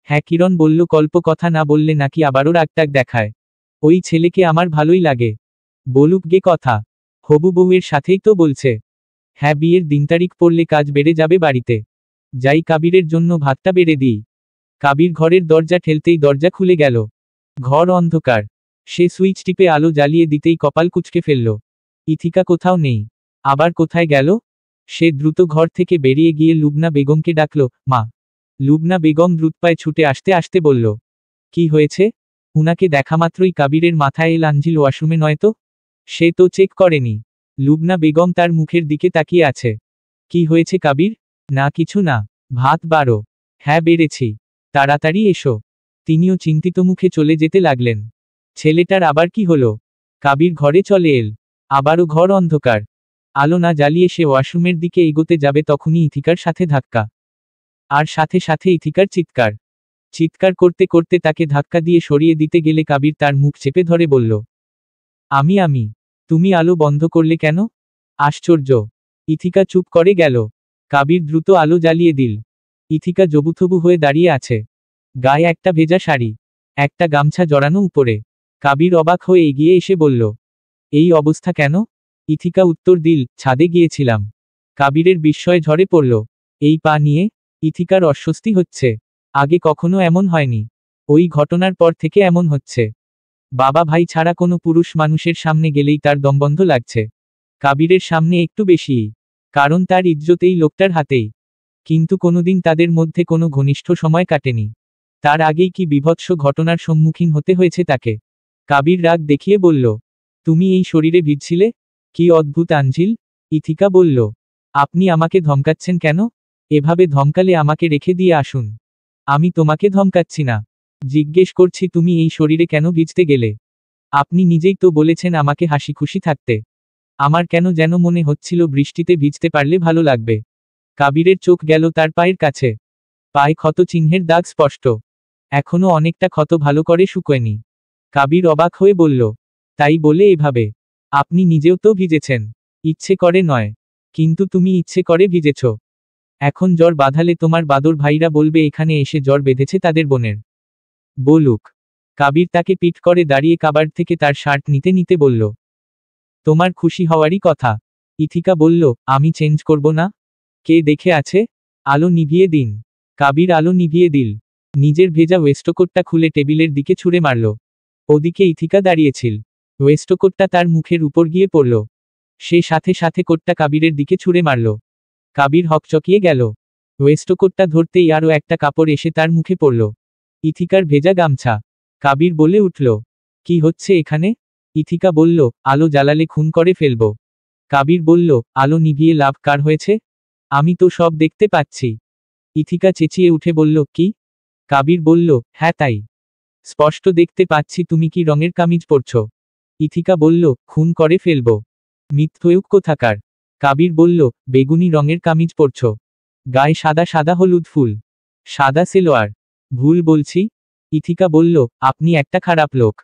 হ্যাঁ, কিরণ বলল, কল্প কথা না বললে নাকি আবারও রাগটাগ দেখায়। ওই ছেলেকে আমার ভালোই লাগে, বলুক গে কথা, হবু বউয়ের সাথেই তো বলছে। হ্যাঁ, বিয়ের দিন তারিখ পড়লে কাজ বেড়ে যাবে বাড়িতে। যাই কাবিরের জন্য ভাতটা বেড়ে দিই। কাবির ঘরের দরজা ঠেলতেই দরজা খুলে গেল। ঘর অন্ধকার। সে সুইচ টিপে আলো জ্বালিয়ে দিতেই কপাল কুঁচকে ফেলল। ইথিকা কোথাও নেই। আবার কোথায় গেল? সে দ্রুত ঘর থেকে বেরিয়ে গিয়ে লুবনা বেগমকে ডাকল, মা। লুবনা বেগম দ্রুত পায়ে ছুটে আসতে আসতে বলল, কি হয়েছে? উনাকে দেখামাত্রই কাবিরের মাথায় এল আঞ্জিল ওয়াশরুমে নয়তো? সে তো চেক করেনি। লুবনা বেগম তার মুখের দিকে তাকিয়ে আছে। কি হয়েছে কাবির? না কিছু না। ভাত বাড়ো। হ্যাঁ বেড়েছি। তাড়াতাড়ি এসো। তিনিও চিন্তিত মুখে চলে যেতে লাগলেন। ছেলেটার আবার কি হলো? কাবির ঘরে চলে এল। আবারও ঘর অন্ধকার। আলো না জ্বালিয়ে সে ওয়াশরুমের দিকে এগোতে যাবে তখনই ইথিকার সাথে ধাক্কা। আর সাথে সাথে ইথিকার চিৎকার। চিৎকার করতে করতে তাকে ধাক্কা দিয়ে সরিয়ে দিতে গেলে কাবির তার মুখ চেপে ধরে বলল, আমি তুমি আলো বন্ধ করলে কেন? আশ্চর্য। ইথিকা চুপ করে গেল। কাবির দ্রুত আলো জ্বালিয়ে দিল। ইথিকা জবুথবু হয়ে দাঁড়িয়ে আছে, গায়ে একটা ভেজা শাড়ি, একটা গামছা জড়ানো উপরে। কাবির অবাক হয়ে এগিয়ে এসে বলল, এই অবস্থা কেন? ইথিকা উত্তর দিল, ছাদে গিয়েছিলাম। কাবিরের বিস্ময়ে ঝরে পড়ল। এই পা নিয়ে? ইথিকার অস্বস্তি হচ্ছে। আগে কখনো এমন হয়নি, ওই ঘটনার পর থেকে এমন হচ্ছে। বাবা ভাই ছাড়া কোনো পুরুষ মানুষের সামনে গেলেই তার দমবন্ধ লাগছে। কাবিরের সামনে একটু বেশিই, কারণ তার ইজ্জত এই লোকটার হাতেই। কিন্তু কোনোদিন তাদের মধ্যে কোনো ঘনিষ্ঠ সময় কাটেনি। তার আগেই কি বীভৎস ঘটনার সম্মুখীন হতে হয়েছে তাকে। কাবির রাগ দেখিয়ে বলল, তুমি এই শরীরে ভিজছিলে? কি অদ্ভুত আঞ্জিল। ইথিকা বলল, আপনি আমাকে ধমকাচ্ছেন কেন? এভাবে ধমকালে আমাকে রেখে দিয়ে আসুন। আমি তোমাকে ধমকাচ্ছি না, জিজ্ঞেস করছি তুমি এই শরীরে কেন ভিজতে গেলে? আপনি নিজেই তো বলেছেন আমাকে হাসি খুশি থাকতে। আমার কেন যেন মনে হচ্ছিল বৃষ্টিতে ভিজতে পারলে ভালো লাগবে। কাবিরের চোখ গেল তার পায়ের কাছে। পায়ে ক্ষত চিহ্নের দাগ স্পষ্ট, এখনো অনেকটা ক্ষত ভালো করে শুকোয়নি। কাবির অবাক হয়ে বলল, তাই বলে এভাবে? আপনি নিজেও তো ভিজেছেন। ইচ্ছে করে নয়, কিন্তু তুমি ইচ্ছে করে ভিজেছ। এখন জ্বর বাঁধালে তোমার বাদর ভাইরা বলবে এখানে এসে জ্বর বেঁধেছে তাদের বোনের। বলুক। কাবির তাকে পিঠ করে দাঁড়িয়ে কাবার্ড থেকে তার শার্ট নিতে নিতে বলল, তোমার খুশি হওয়ারই কথা। ইথিকা বলল, আমি চেঞ্জ করব না? কে দেখে আছে? আলো নিভিয়ে দিন। কাবির আলো নিভিয়ে দিল। নিজের ভেজা ওয়েস্টকোটটা খুলে টেবিলের দিকে ছুঁড়ে মারল। ওদিকে ইথিকা দাঁড়িয়েছিল। ওয়েস্টকোটটা তার মুখের উপর গিয়ে পড়ল। সে সাথে সাথে কোটটা কাবিরের দিকে ছুঁড়ে মারল। কাবির হকচকিয়ে গেল। ওয়েস্টকোটটা ধরতেই আরও একটা কাপড় এসে তার মুখে পড়ল। ইথিকার ভেজা গামছা। কাবির বলে উঠল, কি হচ্ছে এখানে? ইথিকা বলল, আলো জ্বালালে খুন করে ফেলব। কাবির বলল, আলো নিভিয়ে লাভ কার হয়েছে? আমি তো সব দেখতে পাচ্ছি। ইথিকা চেঁচিয়ে উঠে বলল, কি? কাবির বলল, হ্যাঁ তাই। স্পষ্ট দেখতে পাচ্ছি তুমি কি রঙের কামিজ পরছ। ইথিকা বলল, খুন করে ফেলব? মিথ্যুক কোথাকার। কাবির বলল, বেগুনি রঙের কামিজ পরছ, গায়ে সাদা সাদা হলুদ ফুল, সাদা সেলোয়ার। ভুল বলছি? ইথিকা বলল, আপনি একটা খারাপ লোক।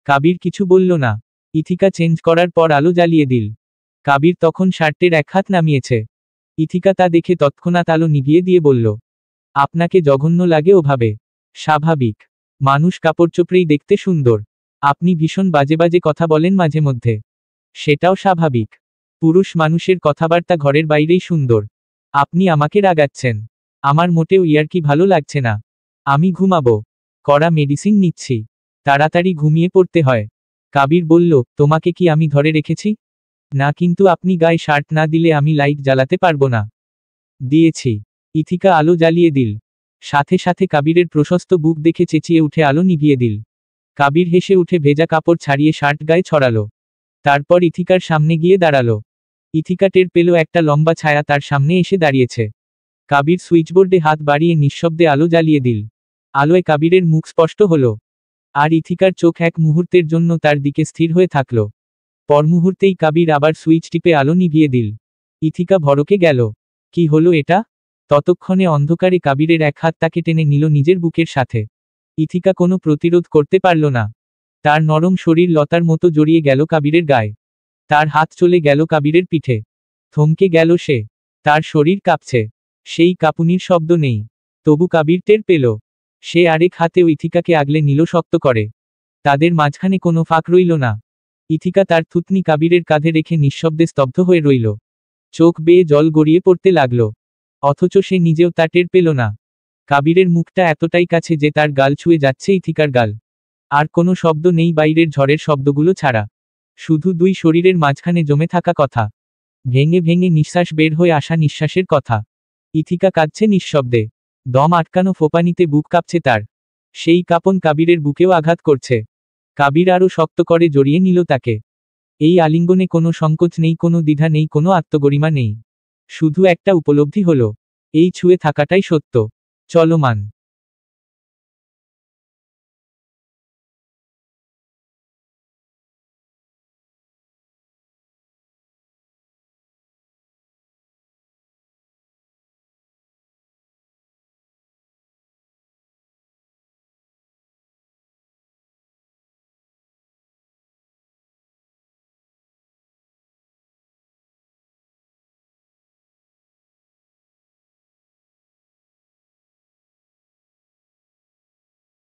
কাবির কিছু বলল না। ইথিকা চেঞ্জ করার পর আলো জ্বালিয়ে দিল। কাবির তখন শার্টের এক হাত নামিয়েছে। ইথিকা তা দেখে তৎক্ষণাৎ আলো নিভিয়ে দিয়ে বলল, আপনাকে জঘন্য লাগে ওভাবে? স্বাভাবিক। মানুষ কাপড়চোপড়েই দেখতে সুন্দর। আপনি ভীষণ বাজে বাজে কথা বলেন মাঝে মধ্যে। সেটাও স্বাভাবিক। পুরুষ মানুষের কথাবার্তা ঘরের বাইরেই সুন্দর। আপনি আমাকে রাগাচ্ছেন। আমার মোটেও ইয়ার্কি ভালো লাগছে না। আমি ঘুমাবো। কড়া মেডিসিন নিচ্ছি। তাড়াতাড়ি ঘুমিয়ে পড়তে হয়। কাবির বলল, তোমাকে কি আমি ধরে রেখেছি? না, কিন্তু আপনি গায়ে শার্ট না দিলে আমি লাইট জ্বালাতে পারবো না। দিয়েছি। ইথিকা আলো জ্বালিয়ে দিল। সাথে সাথে কাবিরের প্রশস্ত বুক দেখে চেঁচিয়ে উঠে আলো নিভিয়ে দিল। কাবির হেসে উঠে ভেজা কাপড় ছাড়িয়ে শার্ট গায়ে ছড়ালো। তারপর ইথিকার সামনে গিয়ে দাঁড়ালো। ইথিকা টের পেল একটা লম্বা ছায়া তার সামনে এসে দাঁড়িয়েছে। কাবির সুইচবোর্ডে হাত বাড়িয়ে নিঃশব্দে আলো জ্বালিয়ে দিল। আলোয় কাবিরের মুখ স্পষ্ট হলো। আর ইথিকার চোখ এক মুহূর্তের জন্য তার দিকে স্থির হয়ে থাকল। পর মুহূর্তেই কাবির আবার সুইচ টিপে আলো নিভিয়ে দিল। ইথিকা ভড়কে গেল। কি হলো এটা? ততক্ষণে অন্ধকারে কাবিরের এক হাত তাকে টেনে নিল নিজের বুকের সাথে। ইথিকা কোনো প্রতিরোধ করতে পারল না। তার নরম শরীর লতার মতো জড়িয়ে গেল কাবিরের গায়ে। তার হাত চলে গেল কাবিরের পিঠে। থমকে গেল সে। তার শরীর কাঁপছে। সেই কাঁপুনির শব্দ নেই। তবু কাবির টের পেল। সে আরেক হাতেও ইথিকাকে আগলে নিল শক্ত করে। তাদের মাঝখানে কোনো ফাঁক রইল না। ইথিকা তার থুতনি কাবিরের কাঁধে রেখে নিঃশব্দে স্তব্ধ হয়ে রইল। চোখ বেয়ে জল গড়িয়ে পড়তে লাগল। অথচ সে নিজেও তা টের পেল না। কাবিরের মুখটা এতটাই কাছে যে তার গাল ছুঁয়ে যাচ্ছে ইথিকার গাল। আর কোনো শব্দ নেই বাইরের ঝড়ের শব্দগুলো ছাড়া। শুধু দুই শরীরের মাঝখানে জমে থাকা কথা। ভেঙে ভেঙে নিঃশ্বাস বের হয়ে আসা নিঃশ্বাসের কথা। ইথিকা কাঁদছে নিঃশব্দে। দম আটকানো ফোঁপানিতে বুক কাঁপছে তার। সেই কাঁপন কাবিরের বুকেও আঘাত করছে। কাবির আরও শক্ত করে জড়িয়ে নিল তাকে। এই আলিঙ্গনে কোনো সংকোচ নেই, কোনো দ্বিধা নেই, কোনো আত্মগরিমা নেই। শুধু একটা উপলব্ধি হলো, এই ছুঁয়ে থাকাটাই সত্য, চলমান।